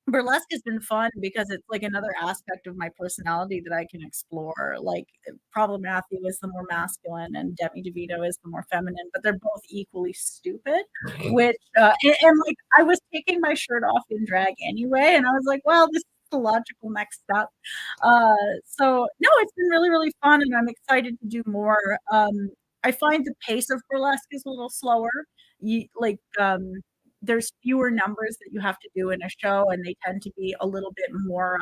burlesque has been fun because it's like another aspect of my personality that I can explore. Like ProbleMatthew is the more masculine and Demi DeVito is the more feminine, but they're both equally stupid. Which and like I was taking my shirt off in drag anyway, and I was like, well, this is the logical next step. So no, it's been really, really fun, and I'm excited to do more. I find the pace of burlesque is a little slower. There's fewer numbers that you have to do in a show, and they tend to be a little bit more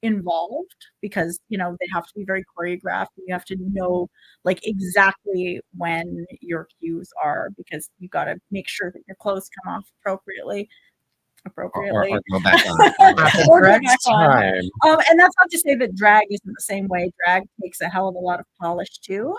involved because they have to be very choreographed, and you have to know like exactly when your cues are because you got to make sure that your clothes come off appropriately. Or go back on. Or go back on. And that's not to say that drag isn't the same way. Drag takes a hell of a lot of polish too,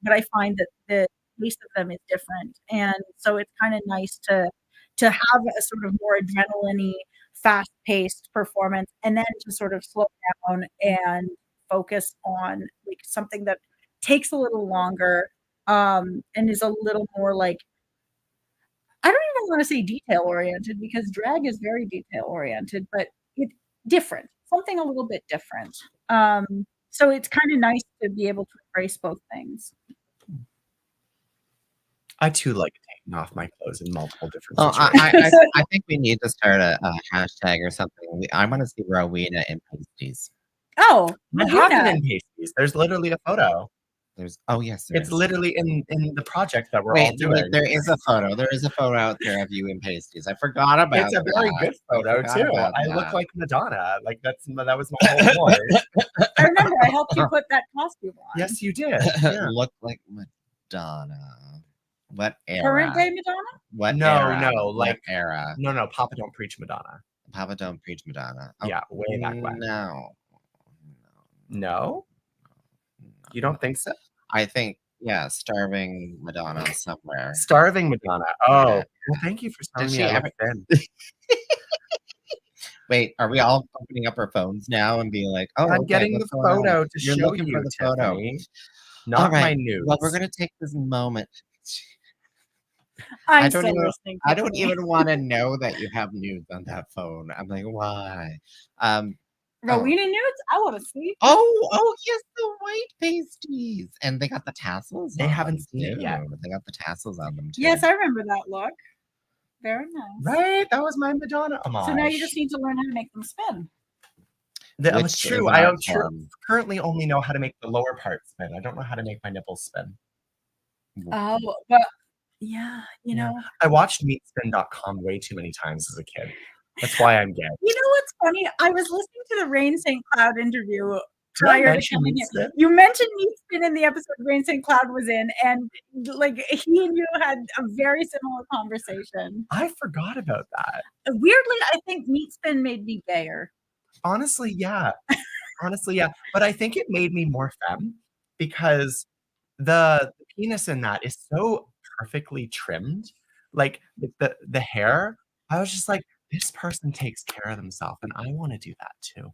but I find that the pace of them is different, and so it's kind of nice to have a sort of more adrenaline-y, fast-paced performance, and then to sort of slow down and focus on like something that takes a little longer and is a little more like, I don't even want to say detail-oriented because drag is very detail-oriented, but it's different, something a little bit different. So it's kind of nice to be able to embrace both things. I too like taking off my clothes in multiple different Oh, situations. I think we need to start a hashtag or something. I want to see Rowena in pasties. Oh, I have it in pasties. There's literally a photo. Yes, it's literally in the project that we're all doing. Wait, there is a photo. There is a photo out there of you in pasties. I forgot about it. It's a very good photo too. I look like Madonna. Like that was my whole point. I remember I helped you put that costume on. Yes, you did. Yeah. Look like Madonna. What era? Current day Madonna? What no, era? No, like what era? No, Papa Don't Preach Madonna. Papa Don't Preach Madonna. Oh, yeah, way back when. No? You don't think so? I think, Starving Madonna somewhere. Starving Madonna. Oh, well, thank you for telling me. Wait, are we all opening up our phones now and being like, "Oh, I'm getting the photo to You're show looking you for the photo, not my news." Well, we're gonna take this moment. I don't even want to know that you have nudes on that phone. I'm like, why? Rowena nudes? I want to see. Oh, yes, the white pasties, and they got the tassels. They haven't seen it yet. They got the tassels on them too. Yes, I remember that look. Very nice. Right, that was my Madonna homage. So now you just need to learn how to make them spin. It's which true. is an I art form. currently only know how to make the lower part spin. I don't know how to make my nipples spin. Oh, but yeah, you Yeah. know. I watched meatspin.com way too many times as a kid. That's why I'm gay. You know what's funny? I was listening to the Rain St. Cloud interview Did I prior to mention coming here. Meatspin? You mentioned Meatspin in the episode Rain St. Cloud was in, and like he and you had a very similar conversation. I forgot about that. Weirdly, I think Meatspin made me gayer. Honestly, yeah. But I think it made me more femme because the penis in that is so perfectly trimmed. Like the hair, I was just like, this person takes care of themselves, and I want to do that too.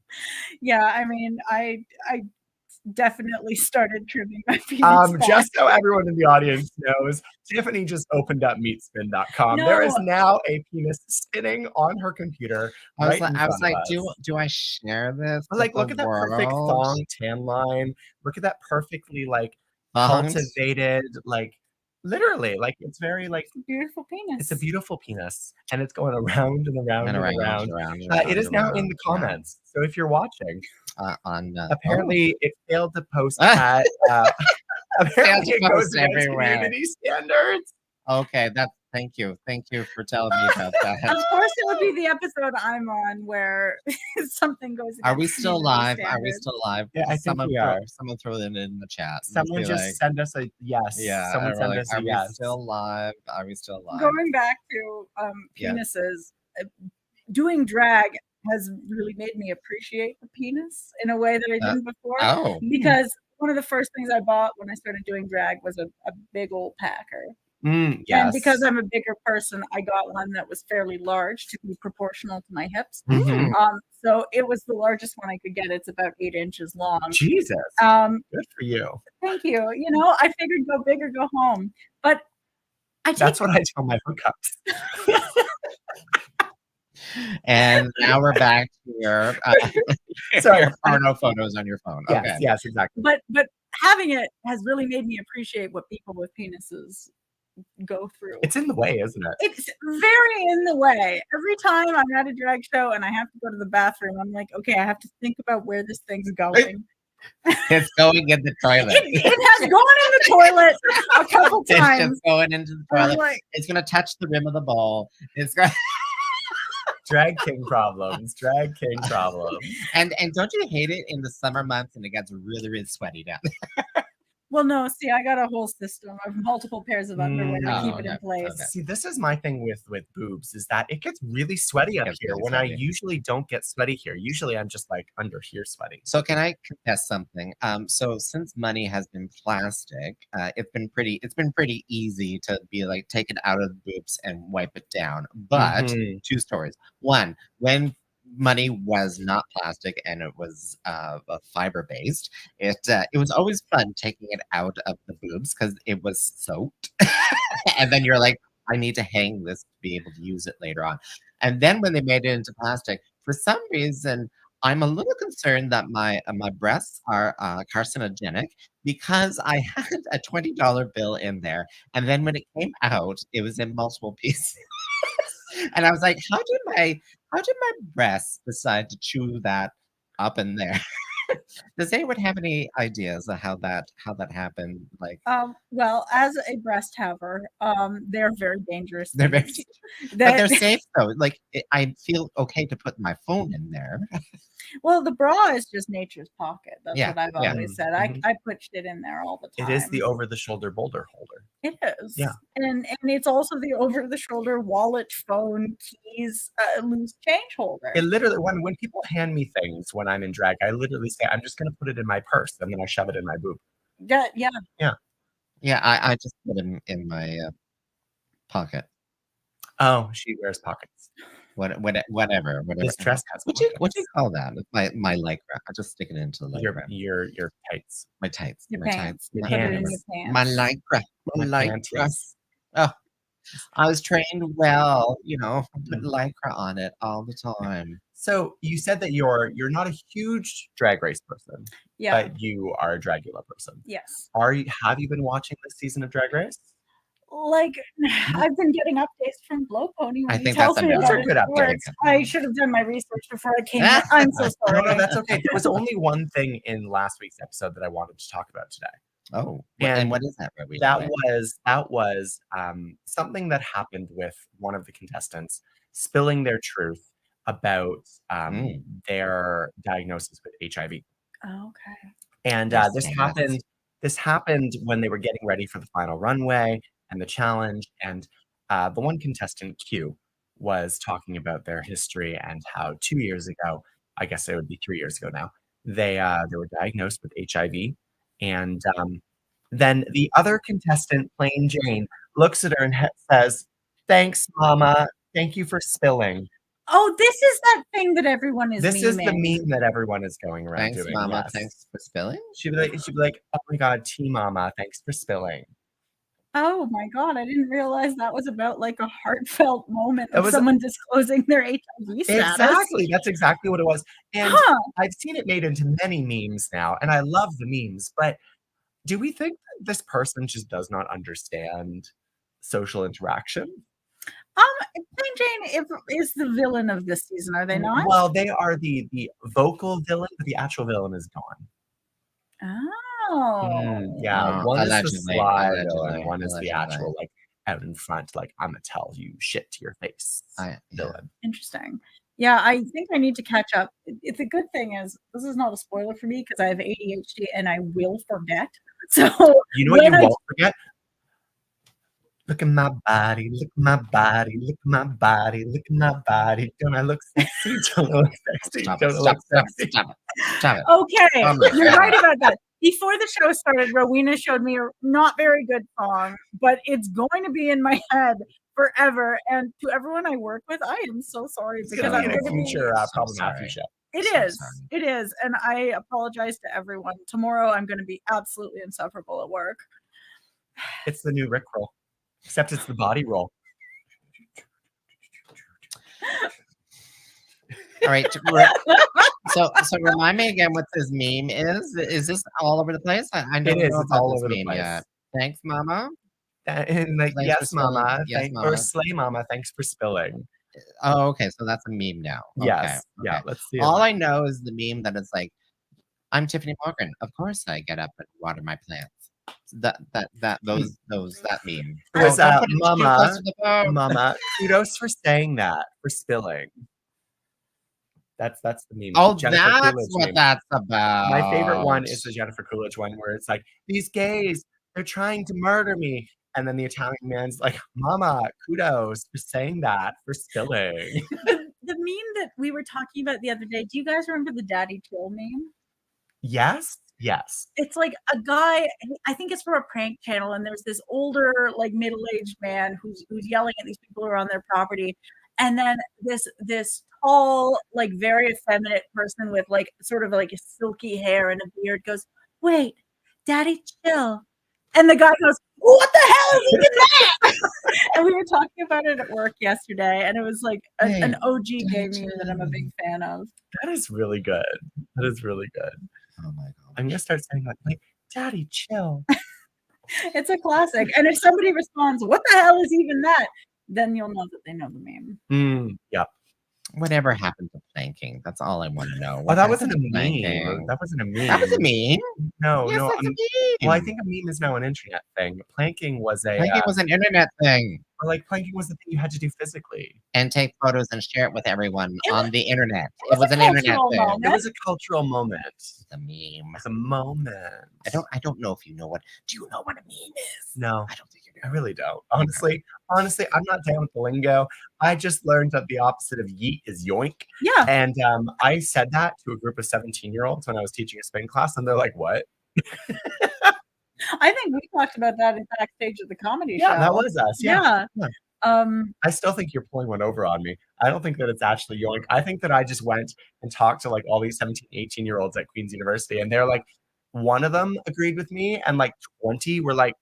Yeah, I mean, I definitely started trimming my penis back. Just so everyone in the audience knows, Tyffanie just opened up meatspin.com. There is No. now a penis spinning on her computer. I was right in front like, of us. do I share this? Like, with look the at that perfect world? thong tan line. Look at that perfectly like Thongs? cultivated, like literally, like it's very like It's a beautiful penis. it's a beautiful penis, and it's going around and around And and around, around. around, It is around, now around, in the around. comments. So if you're watching, On apparently it failed to post at apparently it Failed to goes post against everywhere. community standards. Okay, thank you for telling me about that. Of course, it would be the episode I'm on where something goes. Are we against still community live? Are we standards. still live? Yeah, I think someone we throw, are. Someone throw it in the chat. Let's Someone be just like, send us a yes. yeah. Someone Are send like, us a are we yes. still live? Are we still live? Going back to Yeah. penises, doing drag has really made me appreciate the penis in a way that I didn't before. Oh. Because one of the first things I bought when I started doing drag was a big old packer. Yes. And because I'm a bigger person, I got one that was fairly large to be proportional to my hips. Mhm. So it was the largest one I could get. It's about 8 inches long. Jesus. Good for you. Thank you. You know, I figured go big or go home. But That's what I tell my hookups. And now we're back to your Sorry. your porno photos on your phone. Okay. Yes, exactly. But having it has really made me appreciate what people with penises go through. It's in the way, isn't it? It's very in the way. Every time I'm at a drag show and I have to go to the bathroom, I'm like, okay, I have to think about where this thing's going. It's going in the toilet. It has gone in the toilet a couple It's times. just going into the I'm toilet. like, It's gonna touch the rim of the bowl. It's going Drag king problems. Drag king problems. and don't you hate it in the summer months and it gets really, really sweaty down there? well, no, see, I got a whole system of multiple pairs of underwear to keep it in okay, place. okay. See, this is my thing with boobs is that it gets really sweaty up Gets here really when sweaty. I usually don't get sweaty here. Usually I'm just like under here sweating. So can I confess something? So since money has been plastic, it's been pretty easy to be like take it out of the boobs and wipe it down. But Mhm. two stories. One, when money was not plastic and it was fiber based, it was always fun taking it out of the boobs because it was soaked, and then you're like, I need to hang this to be able to use it later on. And then when they made it into plastic, for some reason, I'm a little concerned that my breasts are carcinogenic because I had a $20 bill in there, and then when it came out, it was in multiple pieces. And I was like, how did my breasts decide to chew that up in there? Does anyone have any ideas of how that happened? Like Well, as a breast haver, they're very dangerous. they're very, things. but they're That- safe though. Like I feel okay to put my phone in there. well, the bra is just nature's pocket. That's Yeah, what I've yeah. always said. Mhm. I pushed it in there all the It time. is the over the shoulder boulder holder. It is. Yeah. And it's also the over the shoulder wallet, phone, keys, loose change holder. It literally when people hand me things when I'm in drag, I literally say, I'm just gonna put it in my purse and then I shove it in my boob. Yeah, yeah. Yeah, I just put them in my pocket. Oh, she wears pockets. Whatever. This dress has What do you pockets. call that? My lycra. I just stick it into the lycra. Your tights. My tights. Your My pants. tights. You Your put it in hands. your pants. My lycra. My My lycra. panties. Oh, I was trained well, put Mhm. lycra on it all the time. So you said that you're not a huge drag race person, Yeah. but you are a Dragula person. Yes. Have you been watching this season of Drag Race? like, I've been getting updates from Blow Pony I when he think tells that's me enough. about Those are good his updates. sports. I should have done my research before I came here. I'm so No, sorry. that's okay. There was only one thing in last week's episode that I wanted to talk about today. Oh, And and what is that, Rowena? That was something that happened with one of the contestants spilling their truth about their diagnosis with HIV. Oh, okay. And Yes, this yes. happened. This happened when they were getting ready for the final runway and the challenge. And the one contestant, Q, was talking about their history and how 2 years ago, I guess it would be 3 years ago now, they were diagnosed with HIV. And then the other contestant, Plain Jane, looks at her and says, "Thanks, Mama. Thank you for spilling." Oh, this is that thing that everyone is This is the memeing. meme that everyone is going around Thanks, doing. Mama. Yes. Thanks for spilling. She'd be like, "Oh my God, Tea Mama, thanks for spilling." Oh my God, I didn't realize that was about like a heartfelt moment It of was- someone disclosing their HIV status. Exactly. That's exactly what it was. And Huh. I've seen it made into many memes now, and I love the memes. But do we think that this person just does not understand social interaction? Plain Jane is the villain of this season, are they not? Well, they are the vocal villain, but the actual villain is gone. Oh. Yeah, one is the allegedly, sly allegedly, villain, one is the allegedly. actual, like, out in front, like, I'm gonna tell you shit to your face villain. Interesting. Yeah, I think I need to catch up. It's a good thing is this is not a spoiler for me because I have ADHD and I will forget. So You know what you when I- won't forget? Look at my body, look at my body, look at my body, look at my body. Don't I look sexy? Don't I look sexy? Stop Don't it. I look sexy? Stop it. Stop it. Okay, Oh my you're God. right about that. Before the show started, Rowena showed me a not very good song, but it's going to be in my head forever. And to everyone I work with, I am so sorry It's because gonna I'm be in a going to be. future so ProbleMatthew sorry. show. It so is. sorry. It is. And I apologize to everyone. Tomorrow I'm going to be absolutely insufferable at work. It's the new Rickroll, except it's the body roll. All right. So remind me again what this meme is. Is this all over the place? I don't It is. know It's about all this over the meme place. yet. Thanks, Mama. And like, Thanks for yes, spilling. Mama, Yes, or Mama. Slay Mama, thanks for spilling. Oh, okay. So that's a meme now. Okay, Yes. Yeah. okay. Let's see. All I know is the meme that is like, I'm Tyffanie Morgan. Of course I get up and water my plants. That meme. It was, don't put it too Mama, close to the phone. Mama, kudos for saying that, for spilling. That's the meme. Oh, Jennifer that's Coolidge what meme. that's about. My favorite one is the Jennifer Coolidge one where it's like, these gays, they're trying to murder me. And then the Italian man's like, Mama, kudos for saying that, for spilling. The meme that we were talking about the other day, do you guys remember the Daddy Chill meme? Yes. Yes. It's like a guy, I think it's from a prank channel, and there's this older, like middle-aged man who's yelling at these people who are on their property. And then this tall, like very effeminate person with like sort of like silky hair and a beard goes, "Wait, Daddy, chill." And the guy goes, "What the hell is even that?" And we were talking about it at work yesterday, and it was like an OG gay meme that I'm a big fan of. That is really good. That is really good. Oh my god. I'm gonna start saying like, Daddy, chill. It's a classic. And if somebody responds, "What the hell is even that?" then you'll know that they know the meme. Yep. Whatever happened to planking? That's all I want to know. Oh, What that wasn't a happened to meme. planking? That wasn't a meme. That was a meme. No, Yes, no. that's a meme. Well, I think a meme is now an internet thing. Planking was a Planking was an internet thing. or like planking was the thing you had to do physically. And take photos and share it with everyone It on the internet. it It was was an a internet cultural thing. moment. It was a cultural moment. It's a meme. It's a moment. I don't know if you know what. Do you know what a meme is? No, I don't think you I do. really don't. Honestly, I'm not down with the lingo. I just learned that the opposite of yeet is yoink. Yeah. And I said that to a group of 17-year-olds when I was teaching a spin class, and they're like, "What?" I think we talked about that in backstage of the comedy show. Yeah, that was us. Yeah. Yeah. I still think you're pulling one over on me. I don't think that it's actually yoink. I think that I just went and talked to like all these 17, 18-year-olds at Queen's University, and they're like, one of them agreed with me, and like 20 were like,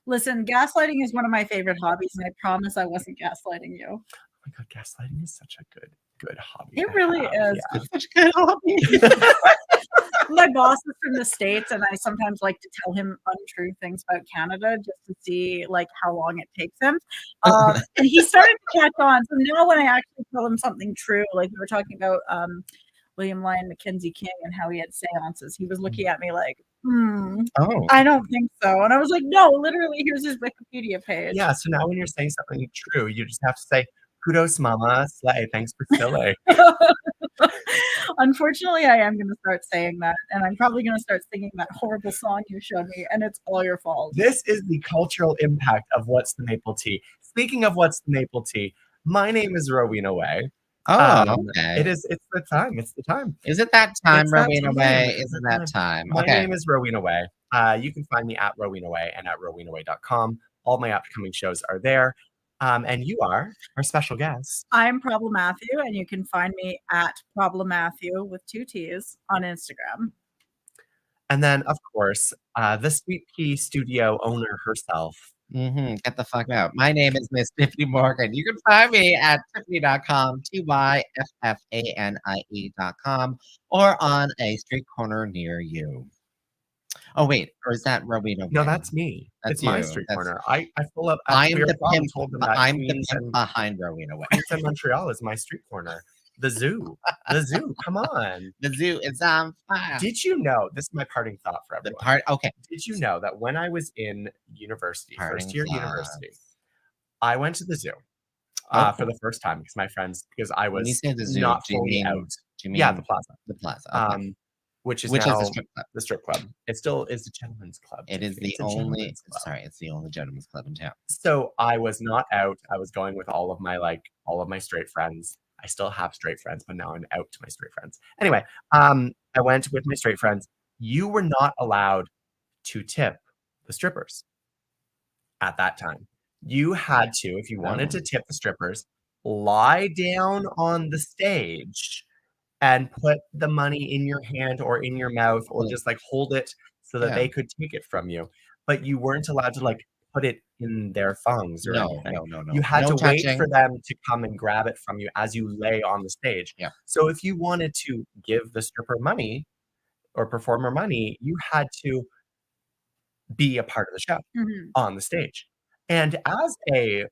Listen, gaslighting is one of my favorite hobbies, and I promise I wasn't gaslighting you. "Oh my God, gaslighting is such a good hobby. It to really have. is. Yeah. It's such a good hobby. My boss is from the States, and I sometimes like to tell him untrue things about Canada just to see like how long it takes him. And he started to catch on. So now when I actually tell him something true, like we were talking about William Lyon Mackenzie King and how he had seances, he was looking at me like, Oh, I don't think so. And I was like, no, literally, here's his Wikipedia page. Yeah, so now when you're saying something true, you just have to say, kudos, mama, slay, thanks for silly. Unfortunately, I am going to start saying that, and I'm probably going to start singing that horrible song you showed me, and it's all your fault. This is the cultural impact of What's the Maple Tea. Speaking of What's the Maple Tea, my name is Rowena Whey. okay. It's the time. It's the time. Is it that time, It's that Rowena time. Whey? It's Isn't that that time? My Okay. name is Rowena Whey. You can find me at Rowena Whey and at rowenaway.com. All my upcoming shows are there. And you are our special guest. I'm ProbleMatthew, and you can find me at ProbleMatthew with 2 T's on Instagram. And then, of course, the Sweet Pea studio owner herself. Get the fuck out. My name is Miss Tyffanie Morgan. You can find me at Tyffanie.com, TYFFANIE.com, or on a street corner near you. Oh, wait. Or is that Rowena? No, Whey? that's me. That's It's my you. street That's- corner. I pull up. I'm we were the wrong, pimp. told them that I'm the Queens pimp and- behind Rowena Whey. Queens and Montreal is my street corner. The zoo. The zoo. Come on. The zoo is on fire. Did you know? This is my parting thought for The everyone. part. Okay. Did you know that when I was in university, Parting first year thoughts. university, I went to the zoo Oh, for the first time because my friends, because I When you was say the zoo, not do you fully mean- out. Do you mean Yeah, the plaza. The plaza. Okay. Which is Which now is the strip club. the strip club. It still is the gentleman's club. It is Tiffany. the It's a only. gentleman's club. Sorry, it's the only gentleman's club in town. So I was not out. I was going with all of my straight friends. I still have straight friends, but now I'm out to my straight friends. Anyway, I went with my straight friends. You were not allowed to tip the strippers at that time. You had to, if you wanted to tip the strippers, lie down on the stage and put the money in your hand or in your mouth or just like hold it so that Yeah. they could take it from you. But you weren't allowed to like put it in their thongs or No, anything. no. You had No to wait touching. for them to come and grab it from you as you lay on the stage. Yeah. So if you wanted to give the stripper money or performer money, you had to be a part of the show Mhm. on the stage. And as an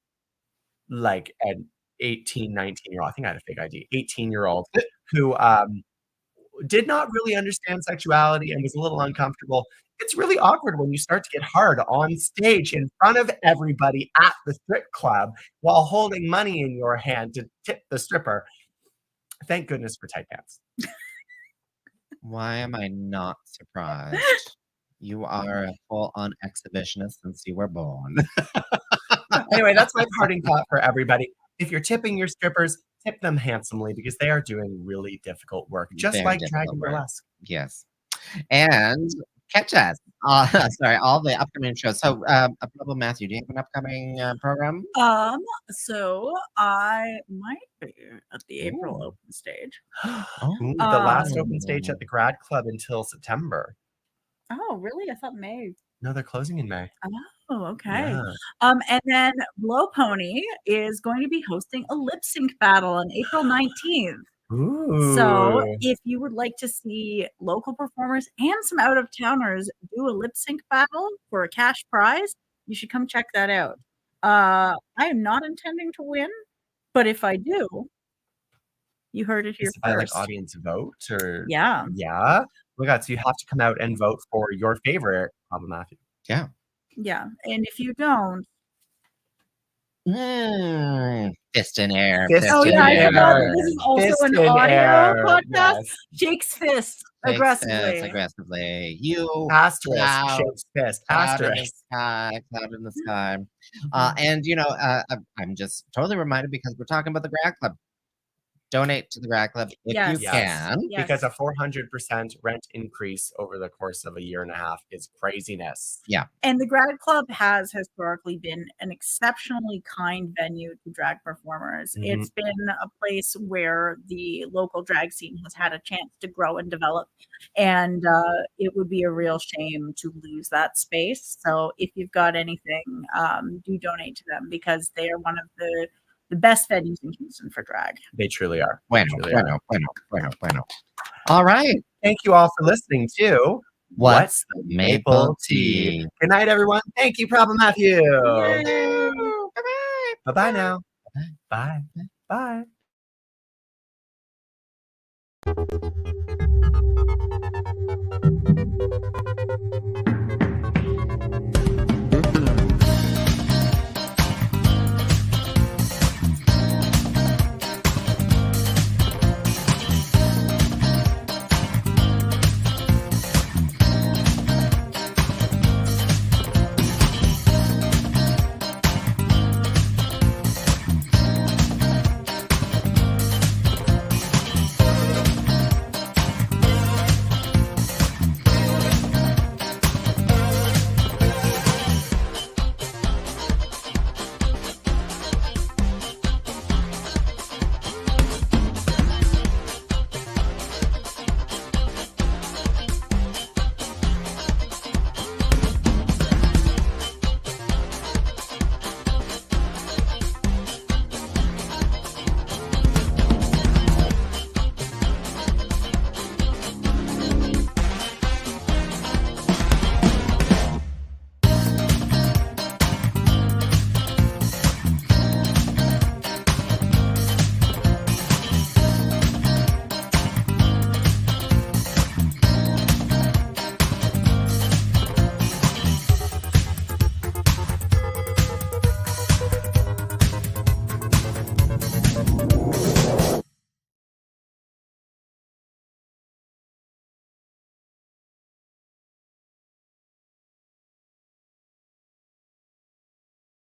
18, 19-year-old, I think I had a fake ID, 18-year-old who did not really understand sexuality and was a little uncomfortable. It's really awkward when you start to get hard on stage in front of everybody at the strip club while holding money in your hand to tip the stripper. Thank goodness for tight pants. Why am I not surprised? You are a full-on exhibitionist since you were born. Anyway, that's my parting thought for everybody. If you're tipping your strippers, tip them handsomely because they are doing really difficult work, just Very like difficult drag and work. burlesque. Yes. And catch us. All the upcoming shows. So, ProbleMatthew, do you have an upcoming program? So I might be at the April Ooh. open stage. Ooh, the last Um, open stage at the grad club until September. Oh, really? I thought May. No, they're closing in May. Oh, okay. Yeah. And then Blow Pony is going to be hosting a lip sync battle on April 19th. Ooh. So if you would like to see local performers and some out of towners do a lip sync battle for a cash prize, you should come check that out. I am not intending to win, but if I do, you heard it here Is it by like first. audience vote or Yeah. Yeah. Oh my God, so you have to come out and vote for your favorite ProbleMatthew. Yeah. Yeah. And if you don't, Fist in air. Fist oh in yeah, I air. forgot that this is also Fist an in audio air. podcast. Yes. Shakes fist Shakes aggressively. fist aggressively. You Asterisk. Cloud. Shakes fist. cloud in the Asterisk. sky, cloud in the sky. And I'm just totally reminded because we're talking about the grad club. Donate to the grad club if Yes. you Yes. can. Yes. Because a 400% rent increase over the course of a year and a half is craziness. And the Grad Club has historically been an exceptionally kind venue to drag performers. Mhm. It's been a place where the local drag scene has had a chance to grow and develop. And it would be a real shame to lose that space. So if you've got anything, do donate to them because they are one of the the best venues in Kingston for drag. They truly are. Bueno, Truly are. bueno, bueno, bueno, bueno. All right. Thank you all for listening to What's the Maple Tea? Good night, everyone. Thank you, ProbleMatthew. Yay. Bye bye now. Bye. Bye. Bye.